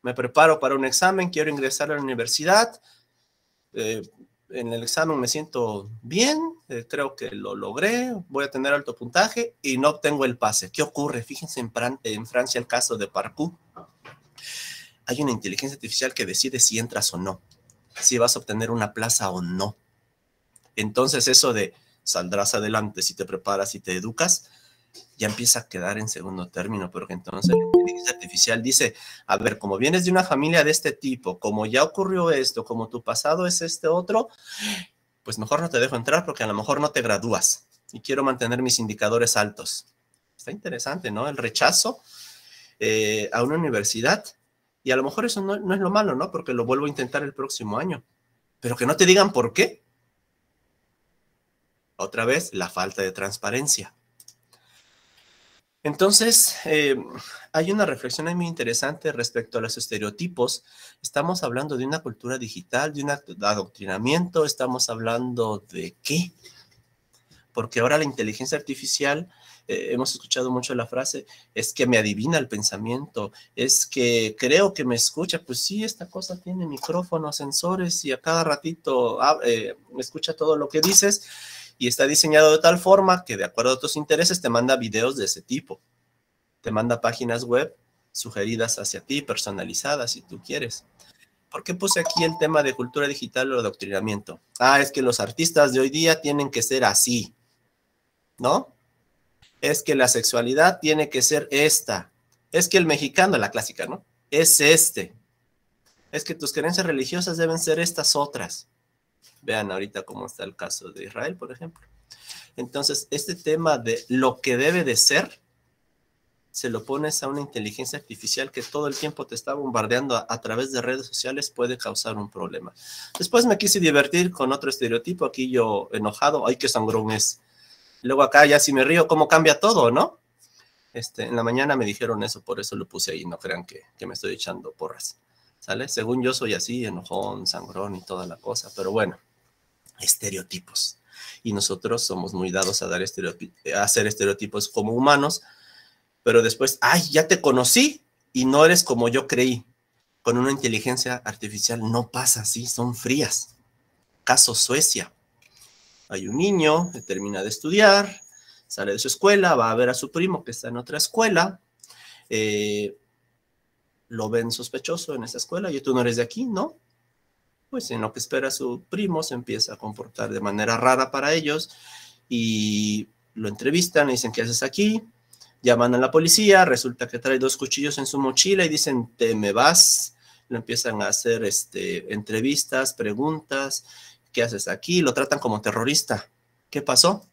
Me preparo para un examen, quiero ingresar a la universidad, en el examen me siento bien, creo que lo logré, voy a tener alto puntaje y no obtengo el pase. ¿Qué ocurre? Fíjense en Francia el caso de Parcours. Hay una inteligencia artificial que decide si entras o no, si vas a obtener una plaza o no. Entonces eso de saldrás adelante si te preparas y te educas, ya empieza a quedar en segundo término, porque entonces la inteligencia artificial dice, a ver, como vienes de una familia de este tipo, como ya ocurrió esto, como tu pasado es este otro, pues mejor no te dejo entrar porque a lo mejor no te gradúas y quiero mantener mis indicadores altos. Está interesante, ¿no? El rechazo a una universidad, y a lo mejor eso no es lo malo, ¿no? Porque lo vuelvo a intentar el próximo año, pero que no te digan por qué. Otra vez, la falta de transparencia. Entonces, hay una reflexión ahí muy interesante respecto a los estereotipos. Estamos hablando de una cultura digital, de un adoctrinamiento, estamos hablando de ¿qué? Porque ahora la inteligencia artificial, hemos escuchado mucho la frase, es que me adivina el pensamiento, es que creo que me escucha. Pues sí, esta cosa tiene micrófonos, sensores y a cada ratito me escucha todo lo que dices. Y está diseñado de tal forma que de acuerdo a tus intereses te manda videos de ese tipo. Te manda páginas web sugeridas hacia ti, personalizadas si tú quieres. ¿Por qué puse aquí el tema de cultura digital o adoctrinamiento? Es que los artistas de hoy día tienen que ser así, ¿no? Es que la sexualidad tiene que ser esta. Es que el mexicano, la clásica, ¿no? Es este. Es que tus creencias religiosas deben ser estas otras. Vean ahorita cómo está el caso de Israel, por ejemplo. Entonces, este tema de lo que debe de ser, se lo pones a una inteligencia artificial que todo el tiempo te está bombardeando a través de redes sociales, puede causar un problema. Después me quise divertir con otro estereotipo, aquí yo enojado, ¡ay, qué sangrón es! Luego acá ya si me río, ¿cómo cambia todo, no? En la mañana me dijeron eso, por eso lo puse ahí, no crean que me estoy echando porras, ¿sale? Según yo soy así, enojón, sangrón y toda la cosa, pero bueno. Estereotipos. Y nosotros somos muy dados a hacer estereotipos como humanos, pero después, ya te conocí y no eres como yo creí. Con una inteligencia artificial no pasa así, son frías. Caso Suecia. Hay un niño que termina de estudiar, sale de su escuela, va a ver a su primo que está en otra escuela, lo ven sospechoso en esa escuela, y tú no eres de aquí, ¿no? Pues en lo que espera su primo se empieza a comportar de manera rara para ellos y lo entrevistan y dicen, ¿qué haces aquí? Llaman a la policía, resulta que trae 2 cuchillos en su mochila y dicen, te me vas, le empiezan a hacer entrevistas, preguntas, ¿qué haces aquí? Lo tratan como terrorista. ¿Qué pasó?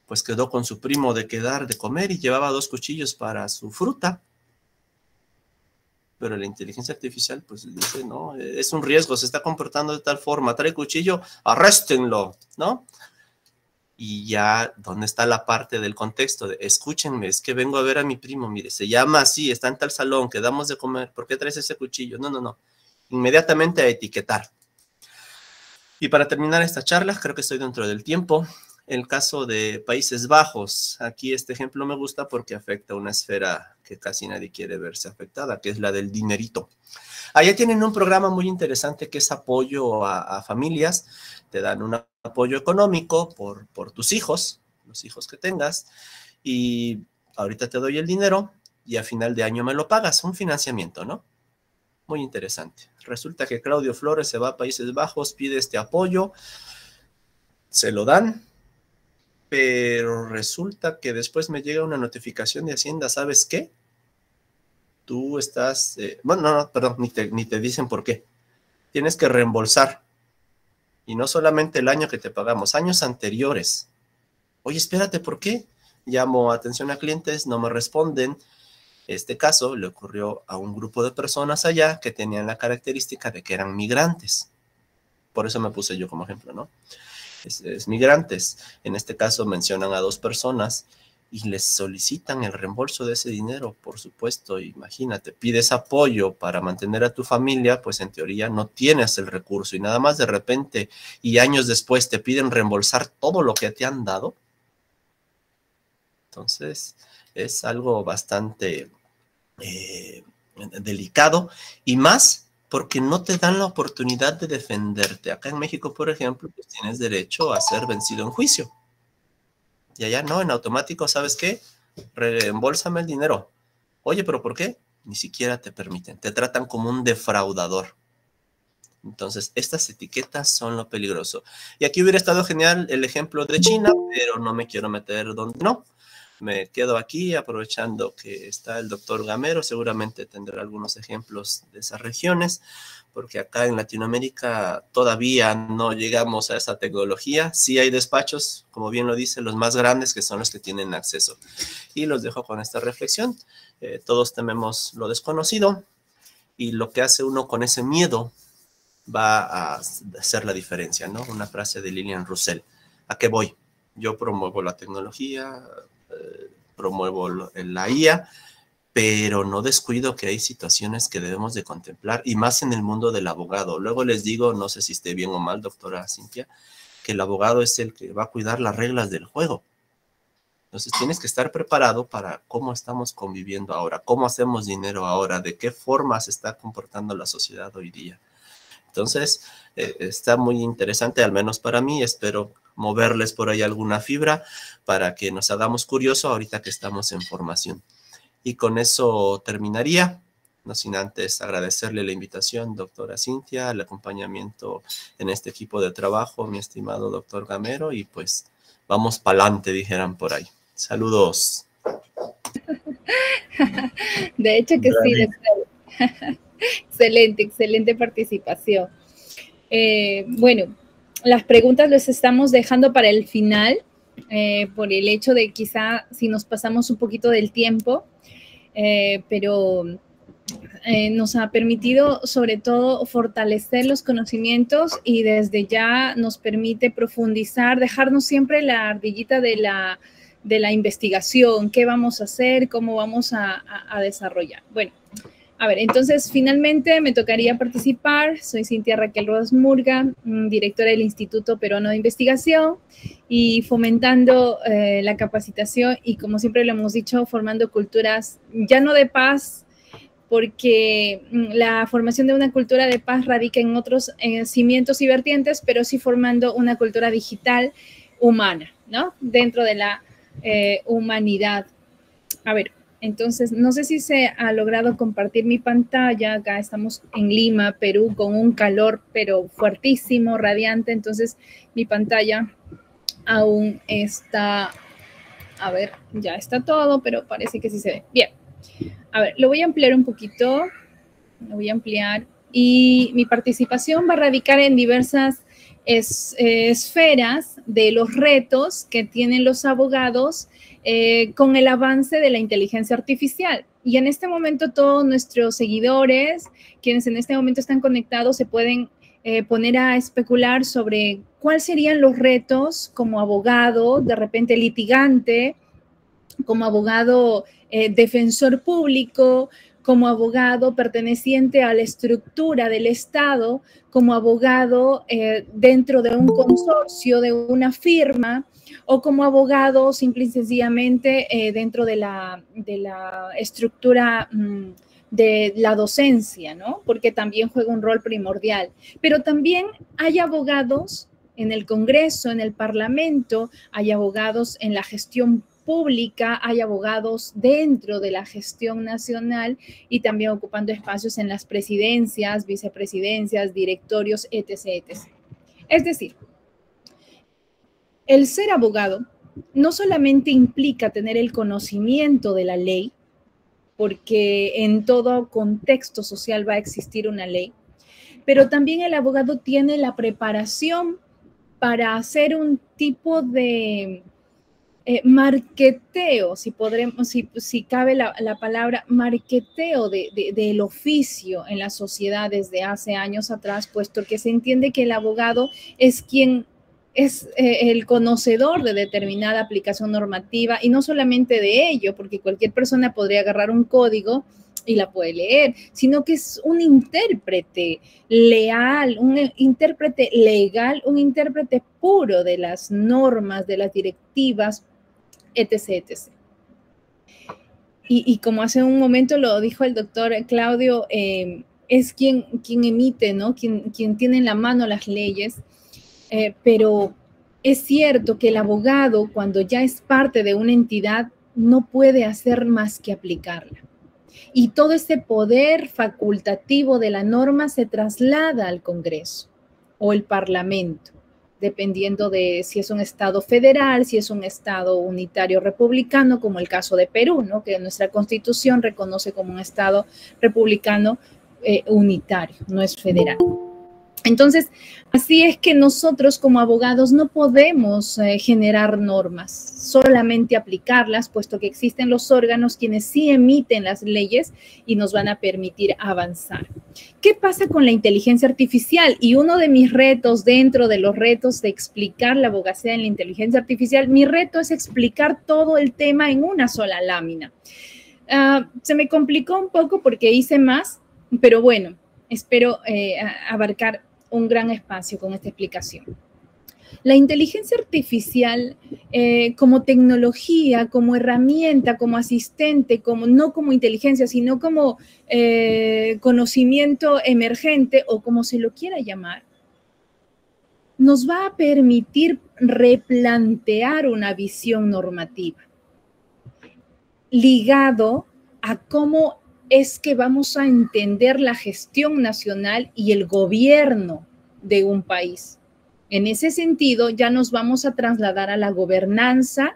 Pues quedó con su primo de quedar de comer y llevaba 2 cuchillos para su fruta. Pero la inteligencia artificial pues dice, no, es un riesgo, se está comportando de tal forma, trae cuchillo, arréstenlo, ¿no? Y ya, ¿dónde está la parte del contexto? De, escúchenme, es que vengo a ver a mi primo, mire, se llama así, está en tal salón, quedamos de comer, ¿por qué traes ese cuchillo? No, no, no, inmediatamente a etiquetar. Y para terminar esta charla, creo que estoy dentro del tiempo, el caso de Países Bajos, aquí este ejemplo me gusta porque afecta a una esfera que casi nadie quiere verse afectada, que es la del dinerito. Allá tienen un programa muy interesante que es apoyo a familias, te dan un apoyo económico por tus hijos, los hijos que tengas, y ahorita te doy el dinero y a final de año me lo pagas, un financiamiento, ¿no? Muy interesante. Resulta que Claudio Flores se va a Países Bajos, pide este apoyo, se lo dan, pero resulta que después me llega una notificación de Hacienda, ¿sabes qué? Tú estás, bueno, no, perdón, ni te dicen por qué. Tienes que reembolsar. Y no solamente el año que te pagamos, años anteriores. Oye, espérate, ¿por qué? Llamo a atención a clientes, no me responden. Este caso le ocurrió a un grupo de personas allá que tenían la característica de que eran migrantes. Por eso me puse yo como ejemplo, ¿no? Es migrantes. En este caso mencionan a 2 personas y les solicitan el reembolso de ese dinero, por supuesto. Imagínate, pides apoyo para mantener a tu familia, pues en teoría no tienes el recurso y nada más de repente y años después te piden reembolsar todo lo que te han dado. Entonces, es algo bastante delicado y más porque no te dan la oportunidad de defenderte. Acá en México, por ejemplo, pues tienes derecho a ser vencido en juicio. Y allá no, en automático, ¿sabes qué? Reembolsame el dinero. Oye, ¿pero por qué? Ni siquiera te permiten. Te tratan como un defraudador. Entonces, estas etiquetas son lo peligroso. Y aquí hubiera estado genial el ejemplo de China, pero no me quiero meter donde no. Me quedo aquí aprovechando que está el doctor Gamero, seguramente tendrá algunos ejemplos de esas regiones, porque acá en Latinoamérica todavía no llegamos a esa tecnología. Sí hay despachos, como bien lo dice, los más grandes que son los que tienen acceso. Y los dejo con esta reflexión. Todos tememos lo desconocido y lo que hace uno con ese miedo va a hacer la diferencia, ¿no? Una frase de Lillian Russell. ¿A qué voy? Yo promuevo la tecnología, promuevo la IA, pero no descuido que hay situaciones que debemos de contemplar, y más en el mundo del abogado. Luego les digo, no sé si esté bien o mal, doctora Cintia, que el abogado es el que va a cuidar las reglas del juego. Entonces tienes que estar preparado para cómo estamos conviviendo ahora, cómo hacemos dinero ahora, de qué forma se está comportando la sociedad hoy día. Entonces, está muy interesante, al menos para mí. Espero moverles por ahí alguna fibra para que nos hagamos curiosos ahorita que estamos en formación. Y con eso terminaría, no sin antes agradecerle la invitación, doctora Cintia, el acompañamiento en este equipo de trabajo, mi estimado doctor Gamero, y pues vamos pa'lante, dijeran por ahí. Saludos. De hecho que sí, doctor. Excelente, excelente participación. Bueno, las preguntas las estamos dejando para el final, por el hecho de quizá si nos pasamos un poquito del tiempo, pero nos ha permitido sobre todo fortalecer los conocimientos y desde ya nos permite profundizar, dejarnos siempre la ardillita de la investigación, qué vamos a hacer, cómo vamos a desarrollar. Bueno, a ver, entonces finalmente me tocaría participar. Soy Cintia Raquel Rodas Murga, directora del Instituto Peruano de Investigación y fomentando la capacitación y, como siempre lo hemos dicho, formando culturas ya no de paz, porque la formación de una cultura de paz radica en otros cimientos y vertientes, pero sí formando una cultura digital humana, ¿no? Dentro de la humanidad. A ver, entonces, no sé si se ha logrado compartir mi pantalla. Acá estamos en Lima, Perú, con un calor, pero fuertísimo, radiante. Entonces, mi pantalla aún está, a ver, ya está todo, pero parece que sí se ve. Bien, a ver, lo voy a ampliar un poquito. Lo voy a ampliar y mi participación va a radicar en diversas esferas de los retos que tienen los abogados con el avance de la inteligencia artificial. Y en este momento todos nuestros seguidores, quienes en este momento están conectados, se pueden poner a especular sobre cuáles serían los retos como abogado, de repente litigante, como abogado defensor público, como abogado perteneciente a la estructura del Estado, como abogado dentro de un consorcio, de una firma, o como abogado simple y sencillamente dentro de la estructura de la docencia, ¿no? Porque también juega un rol primordial. Pero también hay abogados en el Congreso, en el Parlamento, hay abogados en la gestión pública, hay abogados dentro de la gestión nacional y también ocupando espacios en las presidencias, vicepresidencias, directorios, etc., etc. Es decir, el ser abogado no solamente implica tener el conocimiento de la ley, porque en todo contexto social va a existir una ley, pero también el abogado tiene la preparación para hacer un tipo de marketeo, si cabe la palabra marketeo del oficio en la sociedad desde hace años atrás, puesto que se entiende que el abogado es quien es el conocedor de determinada aplicación normativa y no solamente de ello, porque cualquier persona podría agarrar un código y la puede leer, sino que es un intérprete leal, un intérprete legal, un intérprete puro de las normas, de las directivas, etc., etc. Y como hace un momento lo dijo el doctor Claudio, es quien emite, ¿no? Quien tiene en la mano las leyes, pero es cierto que el abogado, cuando ya es parte de una entidad, no puede hacer más que aplicarla. Y todo ese poder facultativo de la norma se traslada al Congreso o el Parlamento, dependiendo de si es un Estado federal, si es un Estado unitario republicano, como el caso de Perú, ¿no? Que nuestra Constitución reconoce como un Estado republicano unitario, no es federal. Entonces, así es que nosotros como abogados no podemos generar normas, solamente aplicarlas, puesto que existen los órganos quienes sí emiten las leyes y nos van a permitir avanzar. ¿Qué pasa con la inteligencia artificial? Y uno de mis retos, dentro de los retos de explicar la abogacía en la inteligencia artificial, mi reto es explicar todo el tema en una sola lámina. Se me complicó un poco porque hice más, pero bueno, espero abarcar un gran espacio con esta explicación. La inteligencia artificial como tecnología, como herramienta, como asistente, no como inteligencia, sino como conocimiento emergente o como se lo quiera llamar, nos va a permitir replantear una visión normativa ligado a cómo es que vamos a entender la gestión nacional y el gobierno de un país. En ese sentido, ya nos vamos a trasladar a la gobernanza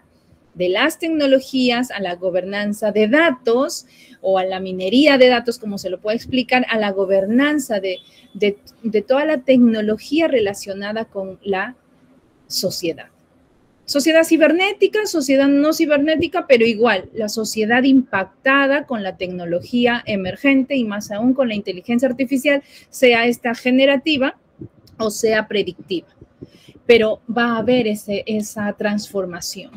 de las tecnologías, a la gobernanza de datos o a la minería de datos, como se lo puede explicar, a la gobernanza de toda la tecnología relacionada con la sociedad. Sociedad cibernética, sociedad no cibernética, pero igual, la sociedad impactada con la tecnología emergente y más aún con la inteligencia artificial, sea esta generativa o sea predictiva. Pero va a haber esa transformación.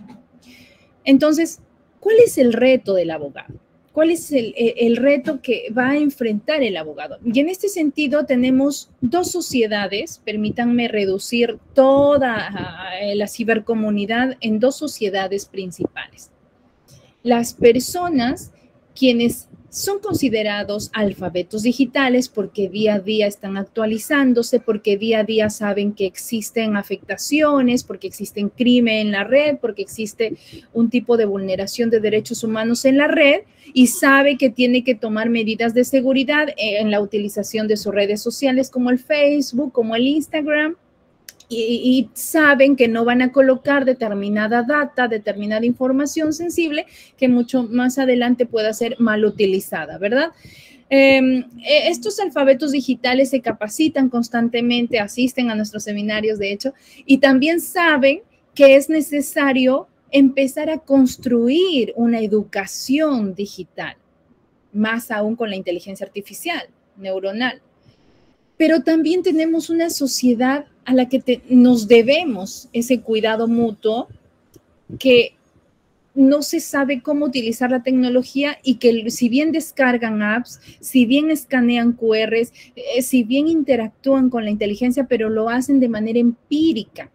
Entonces, ¿cuál es el reto del abogado? ¿Cuál es el reto que va a enfrentar el abogado? Y en este sentido tenemos dos sociedades, permítanme reducir toda la cibercomunidad en dos sociedades principales. Las personas quienes son considerados alfabetos digitales porque día a día están actualizándose, porque día a día saben que existen afectaciones, porque existen crimen en la red, porque existe un tipo de vulneración de derechos humanos en la red y sabe que tiene que tomar medidas de seguridad en la utilización de sus redes sociales como el Facebook, como el Instagram. Y saben que no van a colocar determinada data, determinada información sensible que mucho más adelante pueda ser mal utilizada, ¿verdad? Estos alfabetos digitales se capacitan constantemente, asisten a nuestros seminarios, de hecho, y también saben que es necesario empezar a construir una educación digital, más aún con la inteligencia artificial, neuronal. Pero también tenemos una sociedad a la que nos debemos ese cuidado mutuo, que no se sabe cómo utilizar la tecnología y que si bien descargan apps, si bien escanean QRs, si bien interactúan con la inteligencia, pero lo hacen de manera empírica,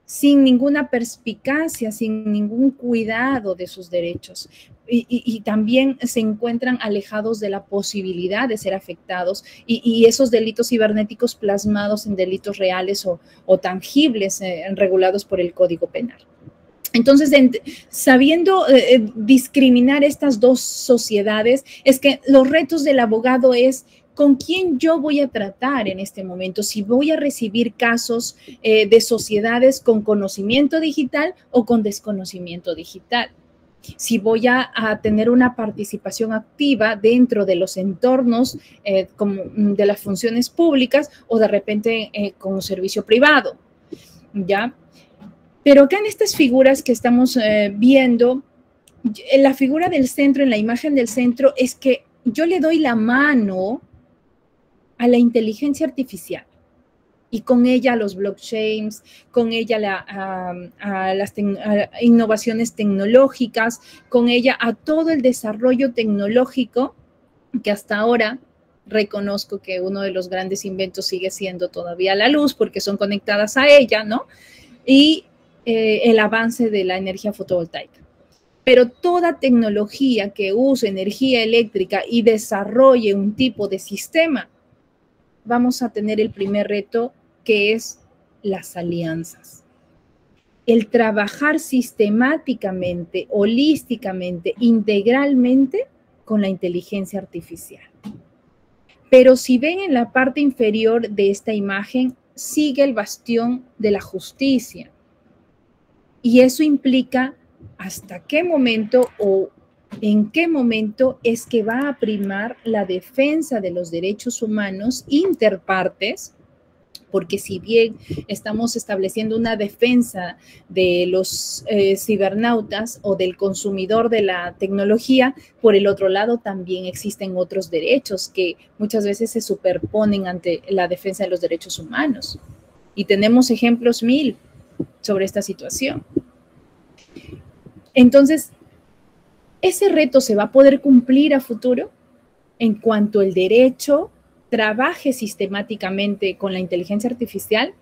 sin ninguna perspicacia, sin ningún cuidado de sus derechos. Y también se encuentran alejados de la posibilidad de ser afectados y esos delitos cibernéticos plasmados en delitos reales o tangibles regulados por el Código Penal. Entonces, sabiendo discriminar estas dos sociedades, es que los retos del abogado es con quién yo voy a tratar en este momento, si voy a recibir casos de sociedades con conocimiento digital o con desconocimiento digital. Si voy a tener una participación activa dentro de los entornos como de las funciones públicas o de repente con un servicio privado, ¿ya? Pero acá en estas figuras que estamos viendo, la figura del centro, en la imagen del centro, es que yo le doy la mano a la inteligencia artificial y con ella a los blockchains, con ella a las innovaciones tecnológicas, con ella a todo el desarrollo tecnológico que hasta ahora reconozco que uno de los grandes inventos sigue siendo todavía la luz, porque son conectadas a ella, ¿no? Y el avance de la energía fotovoltaica. Pero toda tecnología que use energía eléctrica y desarrolle un tipo de sistema, vamos a tener el primer reto, que es las alianzas. El trabajar sistemáticamente, holísticamente, integralmente con la inteligencia artificial. Pero si ven en la parte inferior de esta imagen, sigue el bastión de la justicia. Y eso implica hasta qué momento o en qué momento es que va a primar la defensa de los derechos humanos interpartes, porque si bien estamos estableciendo una defensa de los cibernautas o del consumidor de la tecnología, por el otro lado también existen otros derechos que muchas veces se superponen ante la defensa de los derechos humanos. Y tenemos ejemplos mil sobre esta situación. Entonces, ¿ese reto se va a poder cumplir a futuro en cuanto el derecho trabaje sistemáticamente con la inteligencia artificial?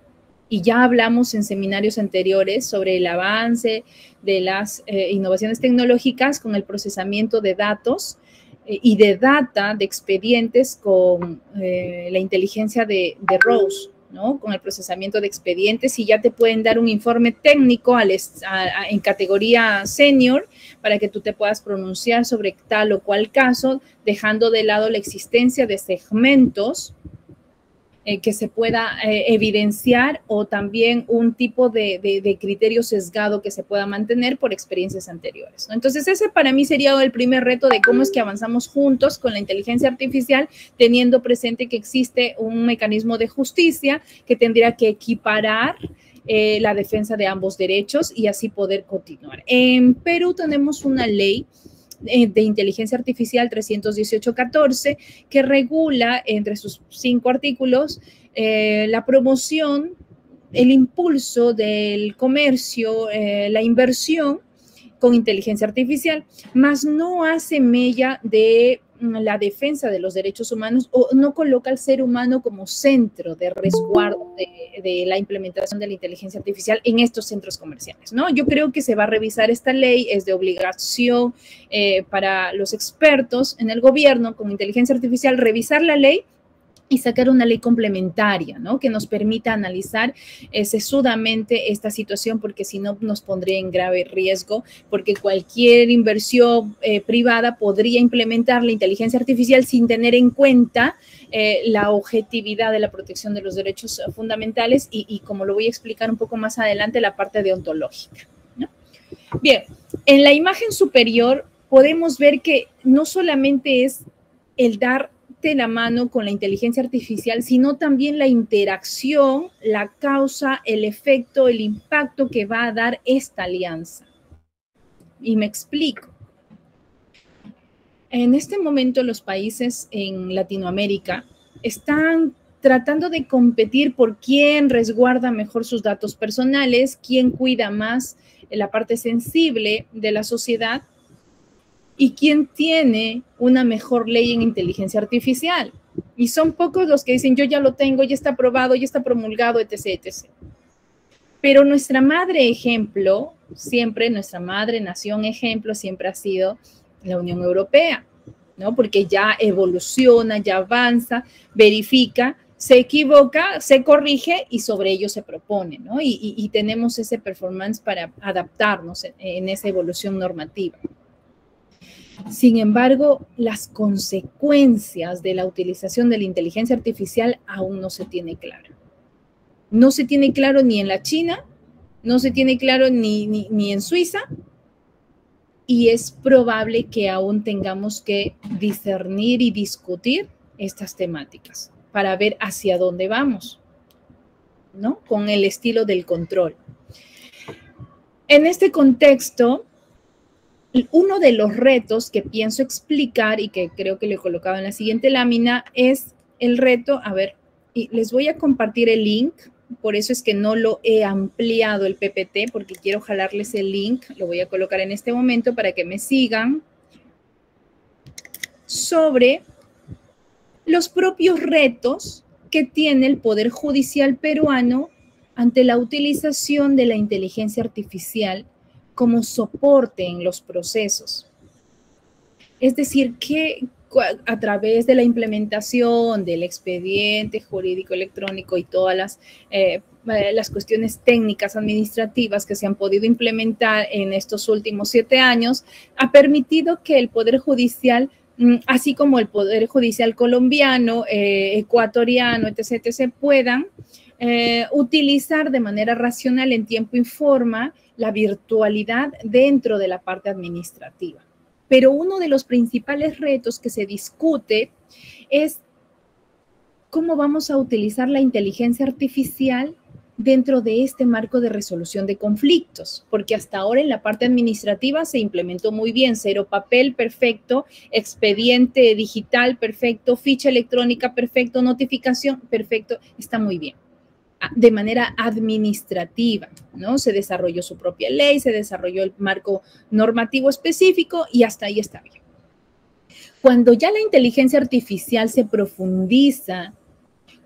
Y ya hablamos en seminarios anteriores sobre el avance de las innovaciones tecnológicas con el procesamiento de datos y de data, de expedientes con la inteligencia de Rose, ¿no? Con el procesamiento de expedientes, y ya te pueden dar un informe técnico en categoría senior para que tú te puedas pronunciar sobre tal o cual caso, dejando de lado la existencia de segmentos que se pueda evidenciar o también un tipo de criterio sesgado que se pueda mantener por experiencias anteriores, ¿no? Entonces, ese para mí sería el primer reto de cómo es que avanzamos juntos con la inteligencia artificial, teniendo presente que existe un mecanismo de justicia que tendría que equiparar la defensa de ambos derechos y así poder continuar. En Perú tenemos una ley de inteligencia artificial 318-14 que regula entre sus 5 artículos la promoción, el impulso del comercio, la inversión con inteligencia artificial, mas no hace mella de la defensa de los derechos humanos o no coloca al ser humano como centro de resguardo de la implementación de la inteligencia artificial en estos centros comerciales, ¿no? Yo creo que se va a revisar esta ley, es de obligación para los expertos en el gobierno con inteligencia artificial revisar la ley y sacar una ley complementaria, ¿no? Que nos permita analizar sesudamente esta situación, porque si no nos pondría en grave riesgo, porque cualquier inversión privada podría implementar la inteligencia artificial sin tener en cuenta la objetividad de la protección de los derechos fundamentales y como lo voy a explicar un poco más adelante, la parte deontológica, ¿no? Bien, en la imagen superior podemos ver que no solamente es el dar de la mano con la inteligencia artificial, sino también la interacción, la causa, el efecto, el impacto que va a dar esta alianza. Y me explico. En este momento los países en Latinoamérica están tratando de competir por quién resguarda mejor sus datos personales, quién cuida más la parte sensible de la sociedad y quién tiene una mejor ley en inteligencia artificial. Y son pocos los que dicen, yo ya lo tengo, ya está aprobado, ya está promulgado, etc., etc. Pero nuestra madre ejemplo, siempre, nuestra madre nación ejemplo, siempre ha sido la Unión Europea, ¿no? Porque ya evoluciona, ya avanza, verifica, se equivoca, se corrige y sobre ello se propone, ¿no? Y tenemos ese performance para adaptarnos en esa evolución normativa. Sin embargo, las consecuencias de la utilización de la inteligencia artificial aún no se tiene claro. No se tiene claro ni en la China, no se tiene claro ni en Suiza, y es probable que aún tengamos que discernir y discutir estas temáticas para ver hacia dónde vamos, ¿no? Con el estilo del control. En este contexto, uno de los retos que pienso explicar y que creo que le colocaba en la siguiente lámina es el reto, a ver, y les voy a compartir el link, por eso es que no lo he ampliado el PPT, porque quiero jalarles el link, lo voy a colocar en este momento para que me sigan, sobre los propios retos que tiene el Poder Judicial peruano ante la utilización de la inteligencia artificial como soporte en los procesos. Es decir, que a través de la implementación del expediente jurídico electrónico y todas las cuestiones técnicas administrativas que se han podido implementar en estos últimos 7 años, ha permitido que el Poder Judicial, así como el Poder Judicial colombiano, ecuatoriano, etc., puedan utilizar de manera racional en tiempo y forma la virtualidad dentro de la parte administrativa. Pero uno de los principales retos que se discute es cómo vamos a utilizar la inteligencia artificial dentro de este marco de resolución de conflictos, porque hasta ahora en la parte administrativa se implementó muy bien, 0 papel, perfecto, expediente digital, perfecto, ficha electrónica, perfecto, notificación, perfecto, está muy bien. De manera administrativa, ¿no? Se desarrolló su propia ley, se desarrolló el marco normativo específico y hasta ahí está bien. Cuando ya la inteligencia artificial se profundiza,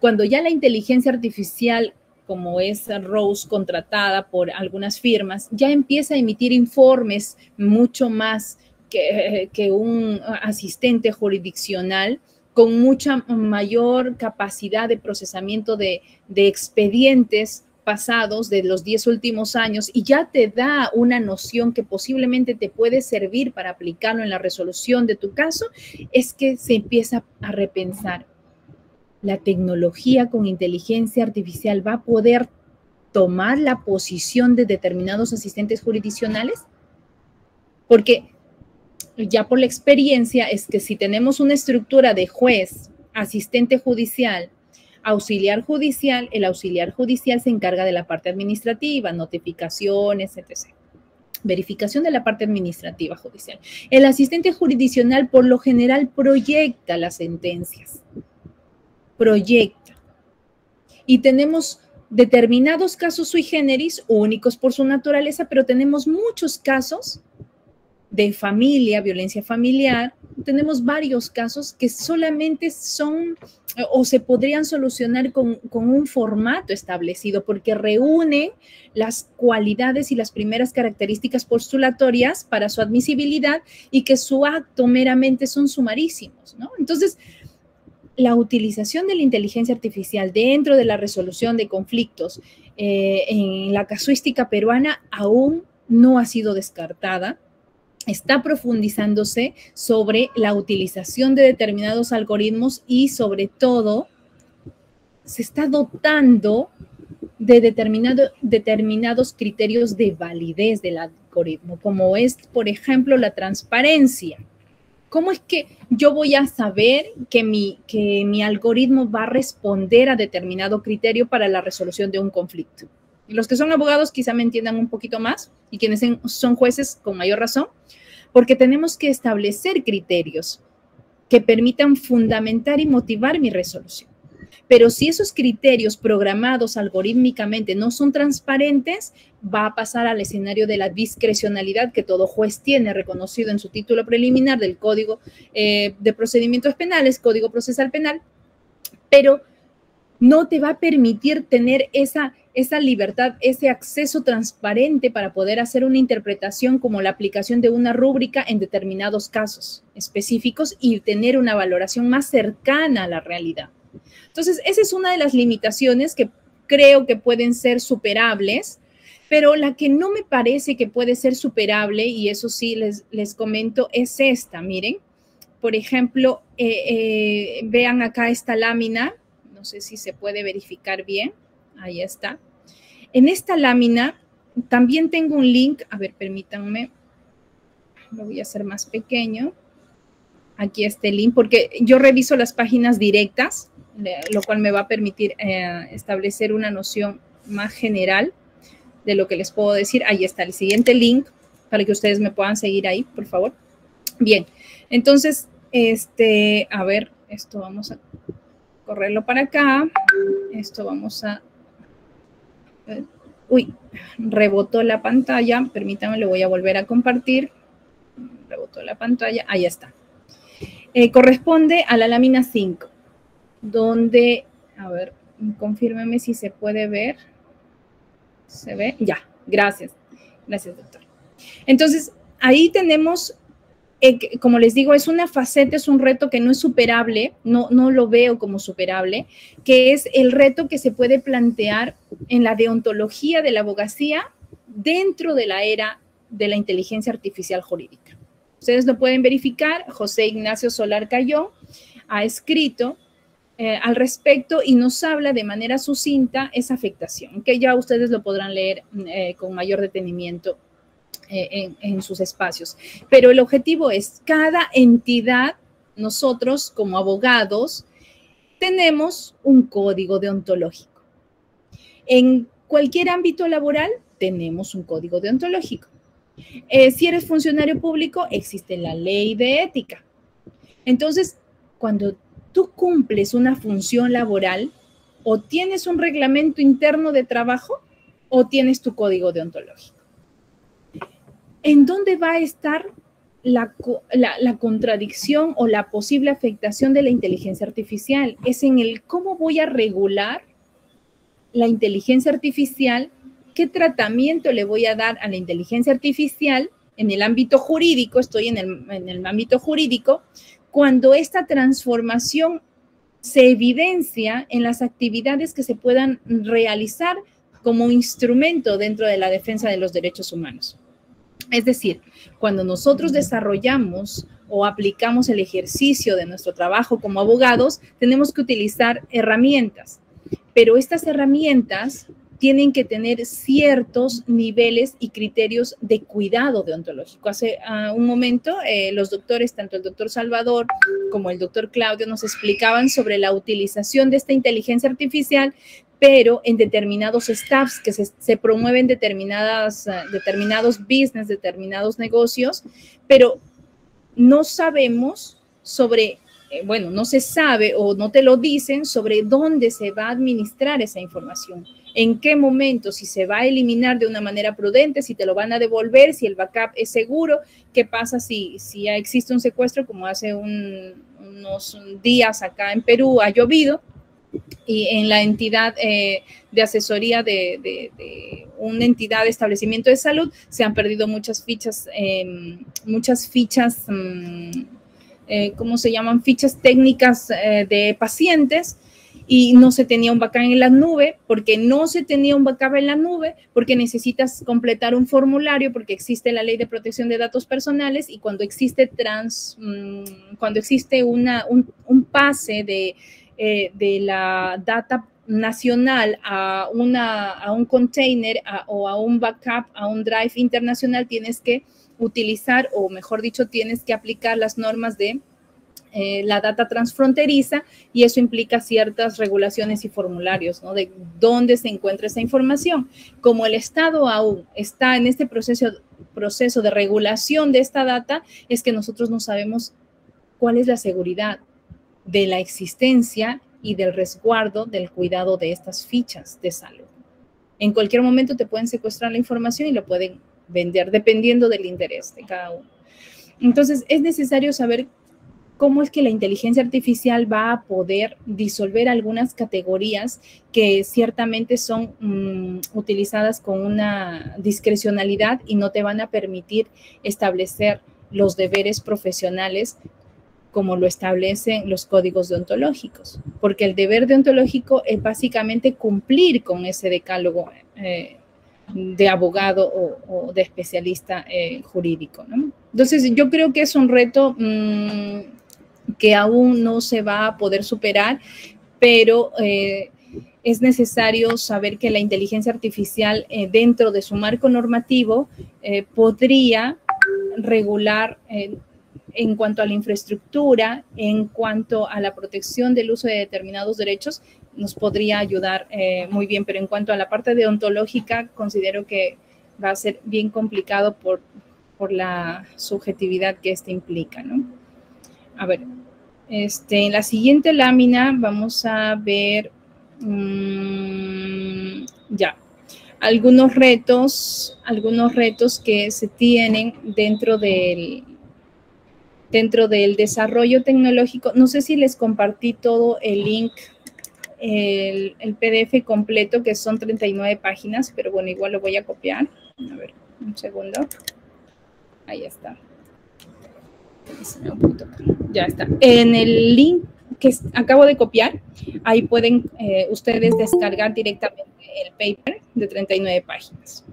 cuando ya la inteligencia artificial, como es Rose, contratada por algunas firmas, ya empieza a emitir informes mucho más que un asistente jurisdiccional, con mucha mayor capacidad de procesamiento de expedientes pasados de los 10 últimos años y ya te da una noción que posiblemente te puede servir para aplicarlo en la resolución de tu caso, es que se empieza a repensar. ¿La tecnología con inteligencia artificial va a poder tomar la posición de determinados asistentes jurisdiccionales? Porque ya por la experiencia es que si tenemos una estructura de juez, asistente judicial, auxiliar judicial, el auxiliar judicial se encarga de la parte administrativa, notificaciones, etc. Verificación de la parte administrativa judicial. El asistente jurisdiccional por lo general proyecta las sentencias. Proyecta. Y tenemos determinados casos sui generis, únicos por su naturaleza, pero tenemos muchos casos de familia, violencia familiar, tenemos varios casos que solamente son o se podrían solucionar con un formato establecido porque reúnen las cualidades y las primeras características postulatorias para su admisibilidad y que su acto meramente son sumarísimos, ¿no? Entonces, la utilización de la inteligencia artificial dentro de la resolución de conflictos en la casuística peruana aún no ha sido descartada. Está profundizándose sobre la utilización de determinados algoritmos y sobre todo se está dotando de determinados criterios de validez del algoritmo, como es, por ejemplo, la transparencia. ¿Cómo es que yo voy a saber que mi algoritmo va a responder a determinado criterio para la resolución de un conflicto? Los que son abogados quizá me entiendan un poquito más, y quienes son jueces con mayor razón, porque tenemos que establecer criterios que permitan fundamentar y motivar mi resolución. Pero si esos criterios programados algorítmicamente no son transparentes, va a pasar al escenario de la discrecionalidad que todo juez tiene reconocido en su título preliminar del Código de Procedimientos Penales, Código Procesal Penal, pero no te va a permitir tener esa libertad, ese acceso transparente para poder hacer una interpretación como la aplicación de una rúbrica en determinados casos específicos y tener una valoración más cercana a la realidad. Entonces, esa es una de las limitaciones que creo que pueden ser superables, pero la que no me parece que puede ser superable, y eso sí les comento, es esta. Miren, por ejemplo, vean acá esta lámina, no sé si se puede verificar bien, ahí está. En esta lámina también tengo un link, a ver, permítanme, lo voy a hacer más pequeño. Aquí está el link, porque yo reviso las páginas directas, lo cual me va a permitir establecer una noción más general de lo que les puedo decir. Ahí está el siguiente link para que ustedes me puedan seguir ahí, por favor. Bien, entonces, a ver, esto vamos a correrlo para acá. Esto vamos a... Uy, rebotó la pantalla. Permítanme, lo voy a volver a compartir. Rebotó la pantalla. Ahí está. Corresponde a la lámina 5. Donde, a ver, confírmeme si se puede ver. ¿Se ve? Ya, gracias. Gracias, doctor. Entonces, ahí tenemos, como les digo, es una faceta, es un reto que no es superable, no lo veo como superable, que es el reto que se puede plantear en la deontología de la abogacía dentro de la era de la inteligencia artificial jurídica. Ustedes lo pueden verificar. José Ignacio Solar Cayón ha escrito al respecto y nos habla de manera sucinta esa afectación, que ya ustedes lo podrán leer con mayor detenimiento en sus espacios. Pero el objetivo es, cada entidad, nosotros como abogados, tenemos un código deontológico. En cualquier ámbito laboral, tenemos un código deontológico. Si eres funcionario público, existe la ley de ética. Entonces, cuando tú cumples una función laboral, o tienes un reglamento interno de trabajo o tienes tu código deontológico. ¿En dónde va a estar la contradicción o la posible afectación de la inteligencia artificial? Es en el cómo voy a regular la inteligencia artificial, qué tratamiento le voy a dar a la inteligencia artificial en el ámbito jurídico. Estoy en el ámbito jurídico, cuando esta transformación se evidencia en las actividades que se puedan realizar como instrumento dentro de la defensa de los derechos humanos. Es decir, cuando nosotros desarrollamos o aplicamos el ejercicio de nuestro trabajo como abogados, tenemos que utilizar herramientas, pero estas herramientas tienen que tener ciertos niveles y criterios de cuidado deontológico. Hace un momento, los doctores, tanto el doctor Salvador como el doctor Claudio, nos explicaban sobre la utilización de esta inteligencia artificial, pero en determinados staffs que se promueven determinados business, determinados negocios, pero no sabemos sobre... bueno, no se sabe o no te lo dicen sobre dónde se va a administrar esa información, en qué momento, si se va a eliminar de una manera prudente, si te lo van a devolver, si el backup es seguro, qué pasa si existe un secuestro, como hace unos días acá en Perú ha llovido, y en la entidad de asesoría de una entidad de establecimiento de salud se han perdido muchas fichas, ¿cómo se llaman? Fichas técnicas de pacientes, y no se tenía un backup en la nube. Porque no se tenía un backup en la nube, porque necesitas completar un formulario, porque existe la ley de protección de datos personales, y cuando existe un pase de la data nacional a un container o a un backup, a un drive internacional, tienes que utilizar, o mejor dicho, tienes que aplicar las normas de la data transfronteriza, y eso implica ciertas regulaciones y formularios, ¿no? De dónde se encuentra esa información. Como el Estado aún está en este proceso de regulación de esta data, es que nosotros no sabemos cuál es la seguridad de la existencia y del resguardo del cuidado de estas fichas de salud. En cualquier momento te pueden secuestrar la información y lo pueden vender, dependiendo del interés de cada uno. Entonces, es necesario saber cómo es que la inteligencia artificial va a poder disolver algunas categorías que ciertamente son utilizadas con una discrecionalidad y no te van a permitir establecer los deberes profesionales como lo establecen los códigos deontológicos, porque el deber deontológico es básicamente cumplir con ese decálogo de abogado o de especialista jurídico, ¿no? Entonces, yo creo que es un reto que aún no se va a poder superar, pero es necesario saber que la inteligencia artificial dentro de su marco normativo podría regular en cuanto a la infraestructura, en cuanto a la protección del uso de determinados derechos, nos podría ayudar muy bien, pero en cuanto a la parte deontológica, considero que va a ser bien complicado por la subjetividad que esto implica, ¿no? A ver, en la siguiente lámina vamos a ver ya algunos retos que se tienen dentro del desarrollo tecnológico. No sé si les compartí todo el link, el PDF completo, que son 39 páginas, pero bueno, igual lo voy a copiar. A ver, un segundo. Ahí está. Ya está. En el link que acabo de copiar, ahí pueden ustedes descargar directamente el paper de 39 páginas.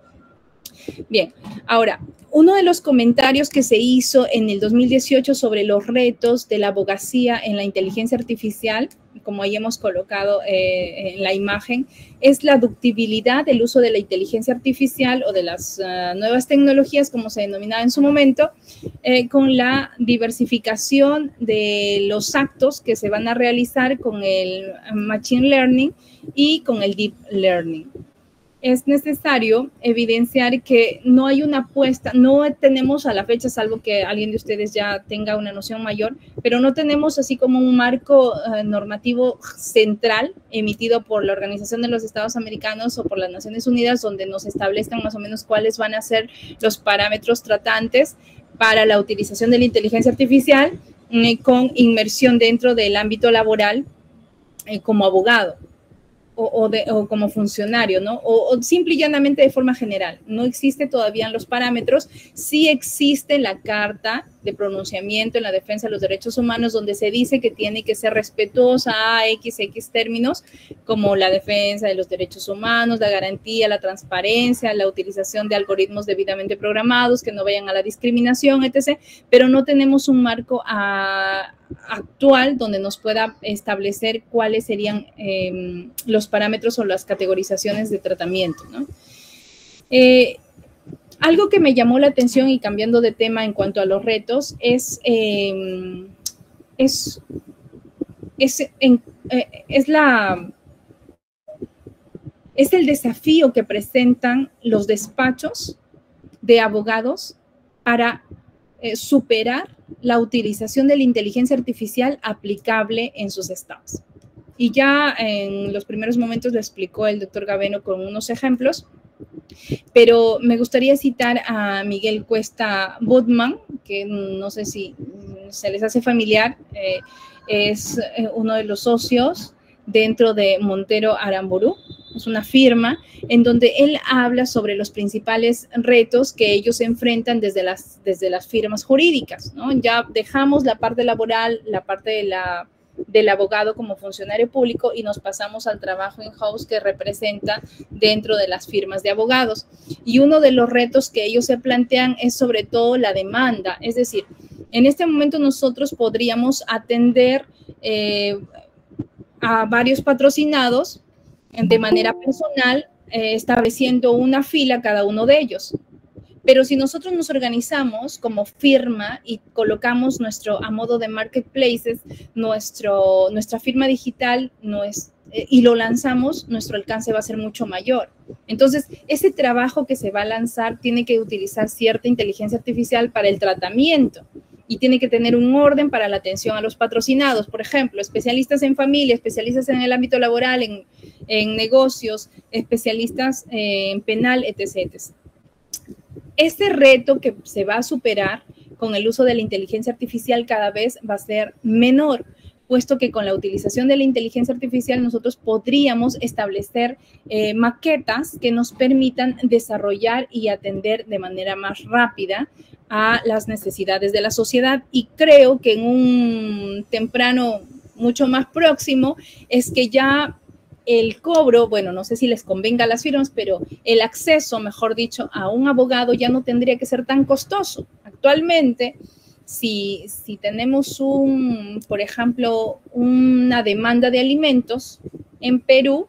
Bien, ahora, uno de los comentarios que se hizo en el 2018 sobre los retos de la abogacía en la inteligencia artificial, como ahí hemos colocado en la imagen, es la ductibilidad del uso de la inteligencia artificial o de las nuevas tecnologías, como se denominaba en su momento, con la diversificación de los actos que se van a realizar con el Machine Learning y con el Deep Learning. Es necesario evidenciar que no hay una apuesta, no tenemos a la fecha, salvo que alguien de ustedes ya tenga una noción mayor, pero no tenemos así como un marco normativo central emitido por la Organización de los Estados Americanos o por las Naciones Unidas, donde nos establezcan más o menos cuáles van a ser los parámetros tratantes para la utilización de la inteligencia artificial con inmersión dentro del ámbito laboral como abogado. O como funcionario, ¿no? O simple y llanamente de forma general. No existe todavía en los parámetros. Sí existe la Carta de Pronunciamiento en la Defensa de los Derechos Humanos, donde se dice que tiene que ser respetuosa a XX términos, como la defensa de los derechos humanos, la garantía, la transparencia, la utilización de algoritmos debidamente programados, que no vayan a la discriminación, etc. Pero no tenemos un marco actual donde nos pueda establecer cuáles serían los parámetros o las categorizaciones de tratamiento, ¿no? Algo que me llamó la atención, y cambiando de tema en cuanto a los retos, es el desafío que presentan los despachos de abogados para superar la utilización de la inteligencia artificial aplicable en sus estados. Y ya en los primeros momentos lo explicó el doctor Gaveno con unos ejemplos, pero me gustaría citar a Miguel Cuesta Budman, que no sé si se les hace familiar, es uno de los socios dentro de Montero Aramburu. Es una firma en donde él habla sobre los principales retos que ellos enfrentan desde las firmas jurídicas, ¿no? Ya dejamos la parte laboral, la parte del abogado como funcionario público y nos pasamos al trabajo in-house que representa dentro de las firmas de abogados. Y uno de los retos que ellos se plantean es sobre todo la demanda. Es decir, en este momento nosotros podríamos atender a varios patrocinados de manera personal, estableciendo una fila cada uno de ellos. Pero si nosotros nos organizamos como firma y colocamos a modo de marketplaces nuestra firma digital y lo lanzamos, nuestro alcance va a ser mucho mayor. Entonces, ese trabajo que se va a lanzar tiene que utilizar cierta inteligencia artificial para el tratamiento y tiene que tener un orden para la atención a los patrocinados. Por ejemplo, especialistas en familia, especialistas en el ámbito laboral, en negocios, especialistas en penal, etc. Este reto que se va a superar con el uso de la inteligencia artificial cada vez va a ser menor, puesto que con la utilización de la inteligencia artificial nosotros podríamos establecer maquetas que nos permitan desarrollar y atender de manera más rápida a las necesidades de la sociedad. Y creo que en un temprano mucho más próximo es que ya el cobro, bueno, no sé si les convenga a las firmas, pero el acceso, mejor dicho, a un abogado ya no tendría que ser tan costoso. Actualmente, si tenemos por ejemplo, una demanda de alimentos en Perú,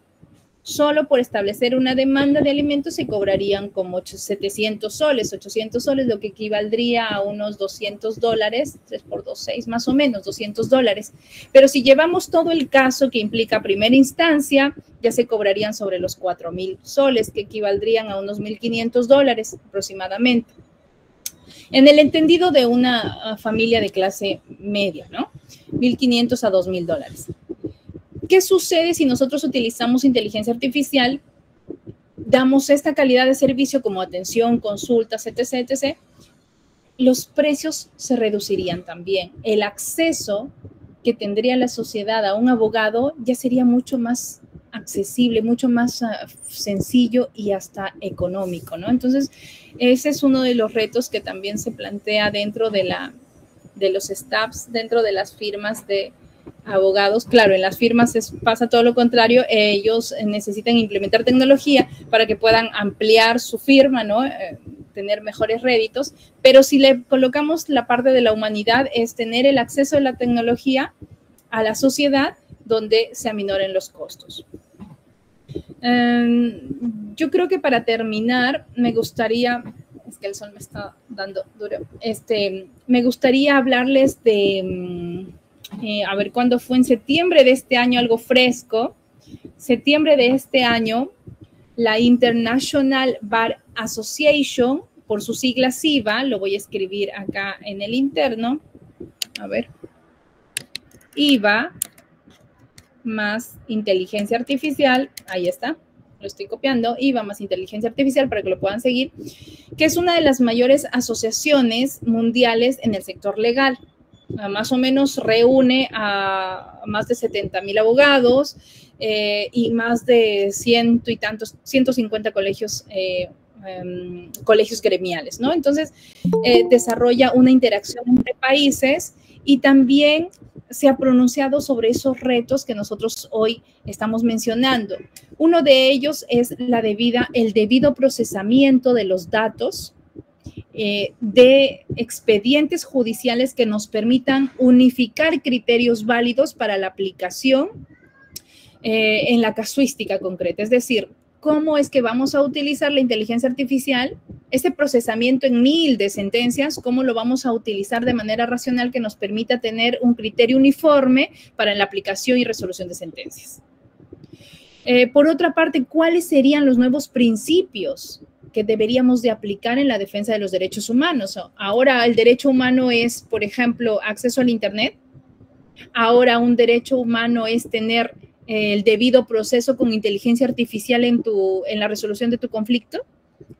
solo por establecer una demanda de alimentos se cobrarían como 700 soles, 800 soles, lo que equivaldría a unos $200, 3 por 2, 6, más o menos, $200. Pero si llevamos todo el caso que implica primera instancia, ya se cobrarían sobre los 4,000 soles, que equivaldrían a unos $1,500 aproximadamente. En el entendido de una familia de clase media, ¿no? $1,500 a $2,000. ¿Qué sucede si nosotros utilizamos inteligencia artificial, damos esta calidad de servicio como atención, consultas, etc., etc.? Los precios se reducirían también. El acceso que tendría la sociedad a un abogado ya sería mucho más accesible, mucho más sencillo y hasta económico, ¿no? Entonces, ese es uno de los retos que también se plantea dentro de los staffs, dentro de las firmas de abogados. Claro, en las firmas pasa todo lo contrario. Ellos necesitan implementar tecnología para que puedan ampliar su firma, ¿no? Tener mejores réditos, pero si le colocamos la parte de la humanidad, es tener el acceso a la tecnología a la sociedad donde se aminoren los costos. Yo creo que para terminar, me gustaría, es que el sol me está dando duro, me gustaría hablarles de, a ver, ¿cuándo fue? En septiembre de este año, algo fresco. Septiembre de este año, la International Bar Association, por sus siglas IVA, lo voy a escribir acá en el interno, a ver, IVA más inteligencia artificial, ahí está, lo estoy copiando, IVA más inteligencia artificial para que lo puedan seguir, que es una de las mayores asociaciones mundiales en el sector legal. Más o menos reúne a más de 70,000 abogados y más de 150 colegios, colegios gremiales, ¿no? Entonces, desarrolla una interacción entre países y también se ha pronunciado sobre esos retos que nosotros hoy estamos mencionando. Uno de ellos es el debido procesamiento de los datos de expedientes judiciales que nos permitan unificar criterios válidos para la aplicación en la casuística concreta. Es decir, ¿cómo es que vamos a utilizar la inteligencia artificial, ese procesamiento en 1000 de sentencias, cómo lo vamos a utilizar de manera racional que nos permita tener un criterio uniforme para la aplicación y resolución de sentencias? Por otra parte, ¿cuáles serían los nuevos principios que deberíamos de aplicar en la defensa de los derechos humanos? Ahora el derecho humano es, por ejemplo, acceso al Internet. Ahora un derecho humano es tener el debido proceso con inteligencia artificial en la resolución de tu conflicto.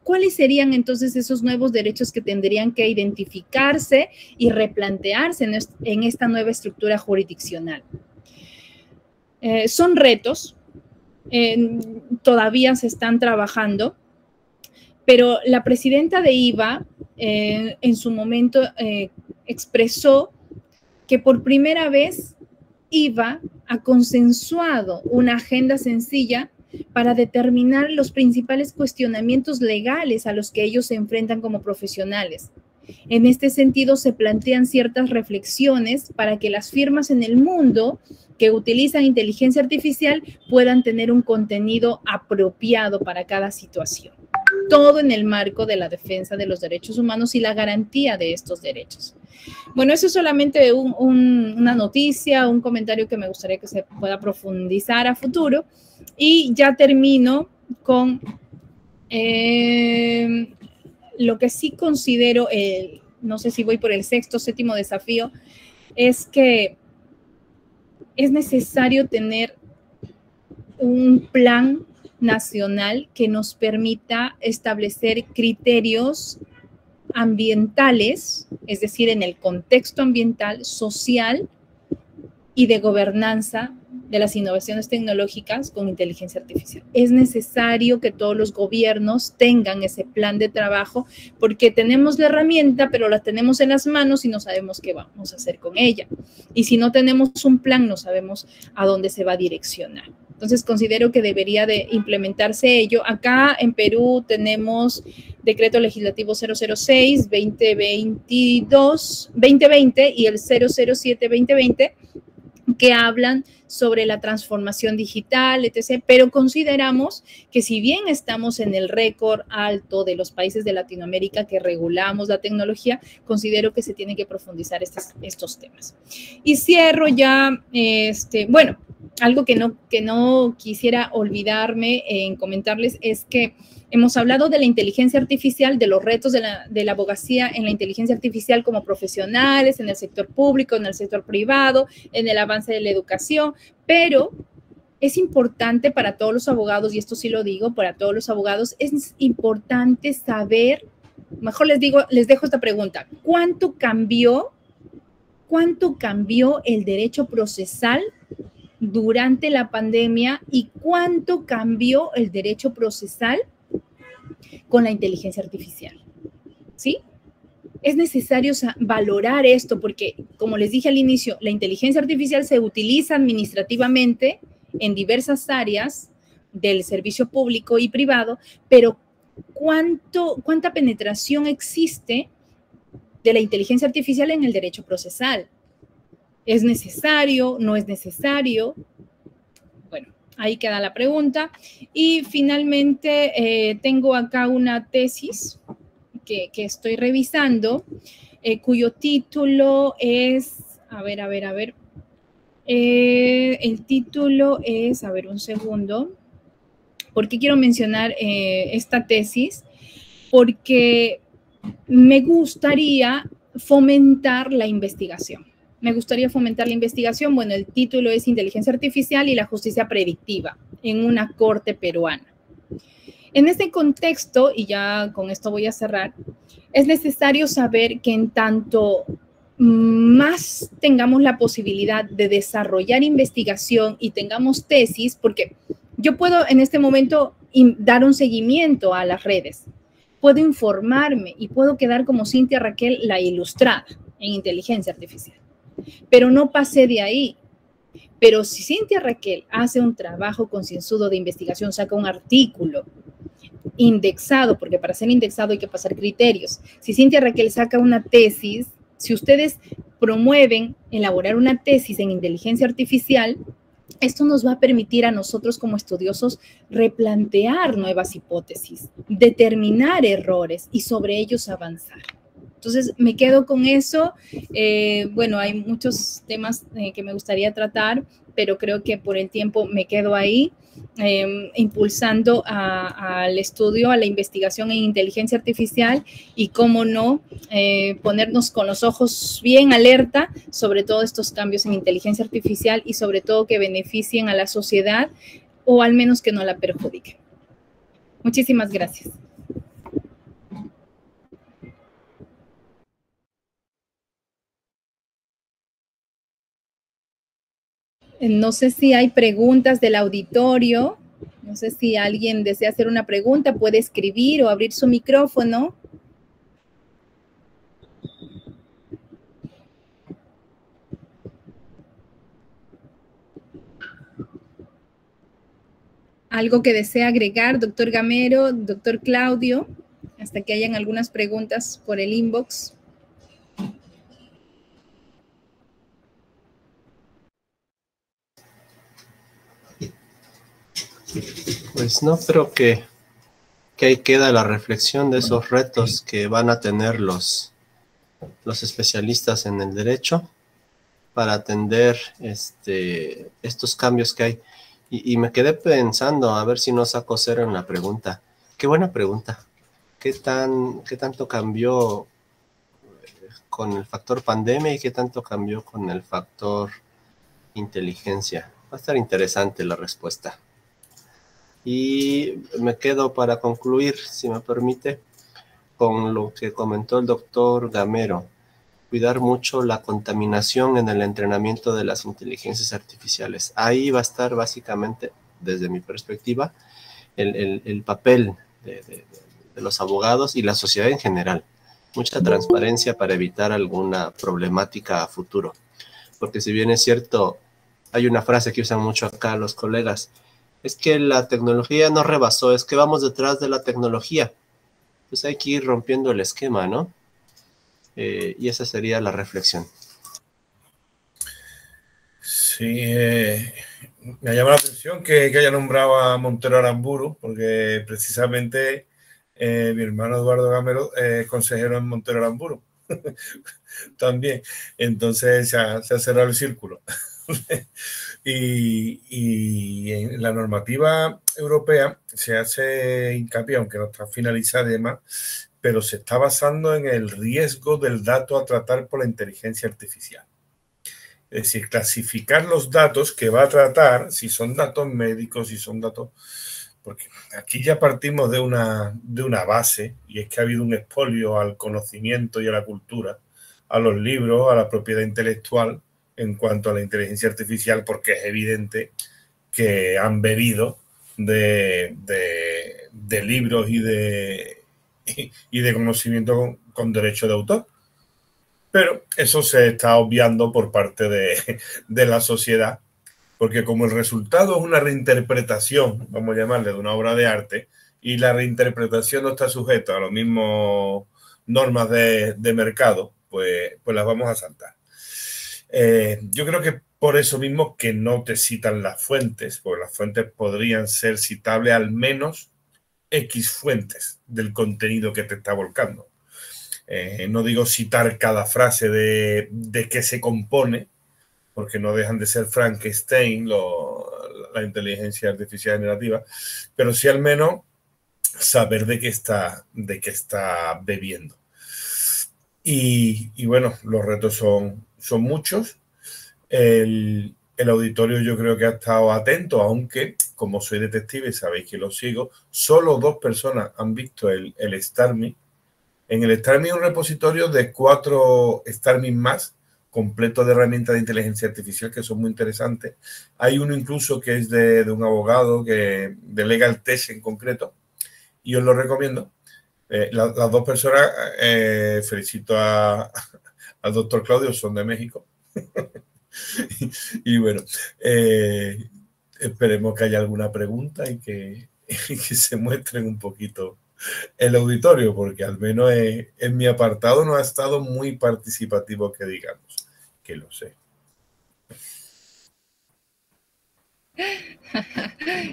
¿Cuáles serían entonces esos nuevos derechos que tendrían que identificarse y replantearse en esta nueva estructura jurisdiccional? Son retos, todavía se están trabajando, pero la presidenta de IVA en su momento expresó que por primera vez IVA ha consensuado una agenda sencilla para determinar los principales cuestionamientos legales a los que ellos se enfrentan como profesionales. En este sentido, se plantean ciertas reflexiones para que las firmas en el mundo que utilizan inteligencia artificial puedan tener un contenido apropiado para cada situación. todo en el marco de la defensa de los derechos humanos y la garantía de estos derechos. Bueno, eso es solamente una noticia, un comentario que me gustaría que se pueda profundizar a futuro. Y ya termino con lo que sí considero, no sé si voy por el sexto, séptimo desafío, es que es necesario tener un plan nacional que nos permita establecer criterios ambientales, es decir, en el contexto ambiental, social y de gobernanza de las innovaciones tecnológicas con inteligencia artificial. Es necesario que todos los gobiernos tengan ese plan de trabajo porque tenemos la herramienta, pero la tenemos en las manos y no sabemos qué vamos a hacer con ella. Y si no tenemos un plan, no sabemos a dónde se va a direccionar. Entonces, considero que debería de implementarse ello. Acá en Perú tenemos Decreto Legislativo 006-2020 y el 007-2020 que hablan sobre la transformación digital, etc. Pero consideramos que si bien estamos en el récord alto de los países de Latinoamérica que regulamos la tecnología, considero que se tienen que profundizar estos temas. Y cierro ya, bueno, algo que no quisiera olvidarme en comentarles es que hemos hablado de la inteligencia artificial, de los retos de la abogacía en la inteligencia artificial como profesionales, en el sector público, en el sector privado, en el avance de la educación, pero es importante para todos los abogados, y esto sí lo digo, para todos los abogados, es importante saber, mejor les dejo esta pregunta, ¿cuánto cambió el derecho procesal durante la pandemia y cuánto cambió el derecho procesal con la inteligencia artificial? ¿Sí? Es necesario valorar esto porque, como les dije al inicio, la inteligencia artificial se utiliza administrativamente en diversas áreas del servicio público y privado, pero ¿cuánta penetración existe de la inteligencia artificial en el derecho procesal? ¿Es necesario? ¿No es necesario? Bueno, ahí queda la pregunta. Y finalmente tengo acá una tesis que estoy revisando, cuyo título es, el título es, un segundo, ¿por qué quiero mencionar esta tesis? Porque me gustaría fomentar la investigación. Bueno, el título es Inteligencia Artificial y la Justicia Predictiva en una corte peruana. En este contexto, y ya con esto voy a cerrar, es necesario saber que en tanto más tengamos la posibilidad de desarrollar investigación y tengamos tesis, porque yo puedo en este momento dar un seguimiento a las redes, puedo informarme y puedo quedar como Cintia Raquel, la ilustrada en inteligencia artificial, pero no pasé de ahí. Pero si Cintia Raquel hace un trabajo concienzudo de investigación, saca un artículo indexado, porque para ser indexado hay que pasar criterios. Si Cintia Raquel saca una tesis, si ustedes promueven elaborar una tesis en inteligencia artificial, esto nos va a permitir a nosotros como estudiosos replantear nuevas hipótesis, determinar errores y sobre ellos avanzar. Entonces, me quedo con eso. Bueno, hay muchos temas que me gustaría tratar, pero creo que por el tiempo me quedo ahí, impulsando al estudio, a la investigación en inteligencia artificial y, cómo no, ponernos con los ojos bien alerta sobre todos estos cambios en inteligencia artificial y sobre todo que beneficien a la sociedad o al menos que no la perjudiquen. Muchísimas gracias. No sé si hay preguntas del auditorio. No sé si alguien desea hacer una pregunta, puede escribir o abrir su micrófono. ¿Algo que desea agregar, doctor Gamero, doctor Claudio? Hasta que hayan algunas preguntas por el inbox. Pues no creo que que ahí queda la reflexión de esos retos que van a tener los especialistas en el derecho para atender estos cambios que hay. Y me quedé pensando, a ver si no saco cero en la pregunta. Qué buena pregunta. ¿Qué tanto cambió con el factor pandemia y qué tanto cambió con el factor inteligencia? Va a estar interesante la respuesta. Y me quedo para concluir, si me permite, con lo que comentó el doctor Gamero. Cuidar mucho la contaminación en el entrenamiento de las inteligencias artificiales. Ahí va a estar básicamente, desde mi perspectiva, el papel de los abogados y la sociedad en general. Mucha transparencia para evitar alguna problemática a futuro. Porque si bien es cierto, hay una frase que usan mucho acá los colegas, es que la tecnología no rebasó, es que vamos detrás de la tecnología. Pues hay que ir rompiendo el esquema, ¿no? Y esa sería la reflexión. Sí, me llama la atención que haya nombrado a Montero Aramburu, porque precisamente mi hermano Eduardo Gamero es consejero en Montero Aramburu también. Entonces se ha cerrado el círculo. Y en la normativa europea se hace hincapié, aunque no está finalizada y demás, pero se está basando en el riesgo del dato a tratar por la inteligencia artificial. Es decir, clasificar los datos que va a tratar, si son datos médicos, si son datos... Porque aquí ya partimos de una base, y es que ha habido un expolio al conocimiento y a la cultura, a los libros, a la propiedad intelectual, en cuanto a la inteligencia artificial, porque es evidente que han bebido de libros y de conocimiento con derecho de autor. Pero eso se está obviando por parte de la sociedad, porque como el resultado es una reinterpretación, vamos a llamarle, de una obra de arte, y la reinterpretación no está sujeta a las mismas normas de mercado, pues las vamos a saltar. Yo creo que por eso mismo que no te citan las fuentes, porque las fuentes podrían ser citables al menos X fuentes del contenido que te está volcando. No digo citar cada frase de qué se compone, porque no dejan de ser Frankenstein, la inteligencia artificial generativa, pero sí al menos saber de qué está bebiendo. Y bueno, los retos son muchos. El auditorio yo creo que ha estado atento, aunque como soy detective y sabéis que lo sigo, solo 2 personas han visto el StarMe. En el StarMe hay un repositorio de 4 StarMe más completo de herramientas de inteligencia artificial que son muy interesantes. Hay uno incluso que es de un abogado de Legal Tech en concreto, y os lo recomiendo. Las 2 personas, felicito al doctor Claudio, son de México. Y bueno, esperemos que haya alguna pregunta y que se muestren un poquito el auditorio, porque al menos en mi apartado no ha estado muy participativo, que digamos, que lo sé.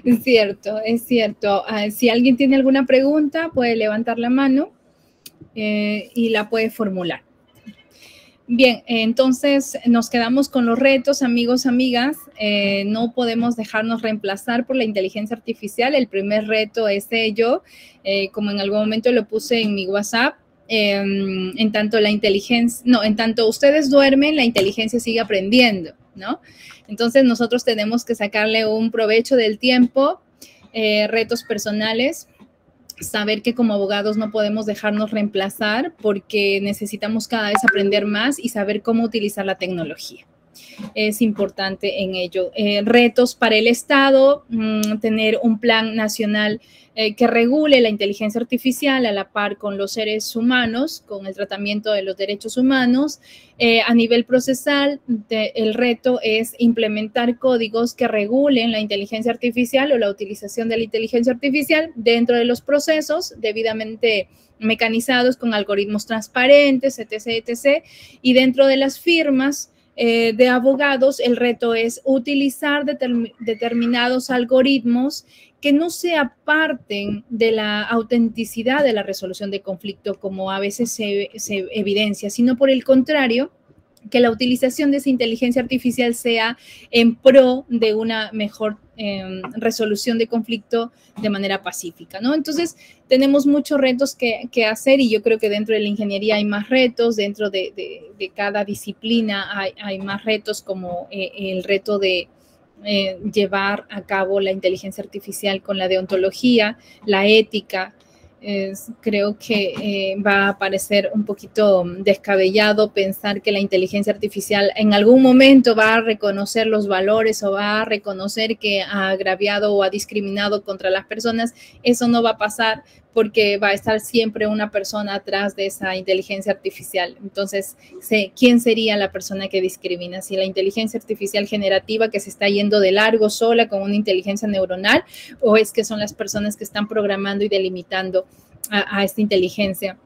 Es cierto, es cierto. Si alguien tiene alguna pregunta, puede levantar la mano y la puede formular. Bien, entonces nos quedamos con los retos, amigos, amigas. No podemos dejarnos reemplazar por la inteligencia artificial. El primer reto es ello, como en algún momento lo puse en mi WhatsApp. En tanto ustedes duermen, la inteligencia sigue aprendiendo, ¿no? Entonces nosotros tenemos que sacarle un provecho del tiempo, retos personales. Saber que como abogados no podemos dejarnos reemplazar porque necesitamos cada vez aprender más y saber cómo utilizar la tecnología. Es importante en ello. Retos para el Estado, tener un plan nacional que regule la inteligencia artificial a la par con los seres humanos, con el tratamiento de los derechos humanos. A nivel procesal, el reto es implementar códigos que regulen la inteligencia artificial o la utilización de la inteligencia artificial dentro de los procesos debidamente mecanizados con algoritmos transparentes, etc., etc. Y dentro de las firmas, de abogados, el reto es utilizar determinados algoritmos que no se aparten de la autenticidad de la resolución de conflicto, como a veces se evidencia, sino por el contrario, que la utilización de esa inteligencia artificial sea en pro de una mejor resolución de conflicto de manera pacífica, ¿no? Entonces, tenemos muchos retos que hacer y yo creo que dentro de la ingeniería hay más retos, dentro de cada disciplina hay más retos, como el reto de llevar a cabo la inteligencia artificial con la deontología, la ética. Creo que va a parecer un poquito descabellado pensar que la inteligencia artificial en algún momento va a reconocer los valores o va a reconocer que ha agraviado o ha discriminado contra las personas. Eso no va a pasar porque va a estar siempre una persona atrás de esa inteligencia artificial. Entonces, ¿quién sería la persona que discrimina? Si la inteligencia artificial generativa que se está yendo de largo sola con una inteligencia neuronal, o es que son las personas que están programando y delimitando a esta inteligencia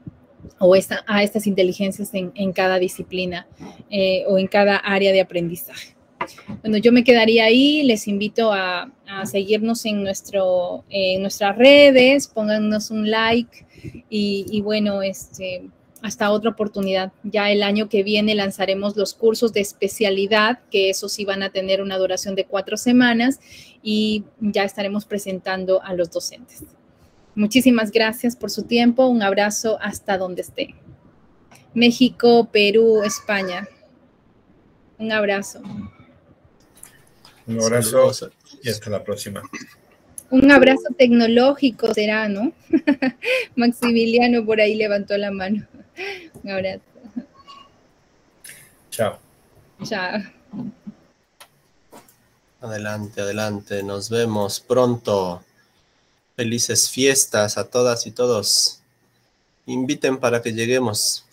o a estas inteligencias en cada disciplina o en cada área de aprendizaje. Bueno, yo me quedaría ahí, les invito a seguirnos en nuestras redes, pónganos un like y bueno, hasta otra oportunidad. Ya el año que viene lanzaremos los cursos de especialidad, que esos sí van a tener una duración de 4 semanas y ya estaremos presentando a los docentes. Muchísimas gracias por su tiempo, un abrazo hasta donde esté. México, Perú, España. Un abrazo. Un abrazo y hasta la próxima. Un abrazo tecnológico será, ¿no? Maximiliano por ahí levantó la mano. Un abrazo. Chao. Chao. Adelante, adelante. Nos vemos pronto. Felices fiestas a todas y todos. Inviten para que lleguemos.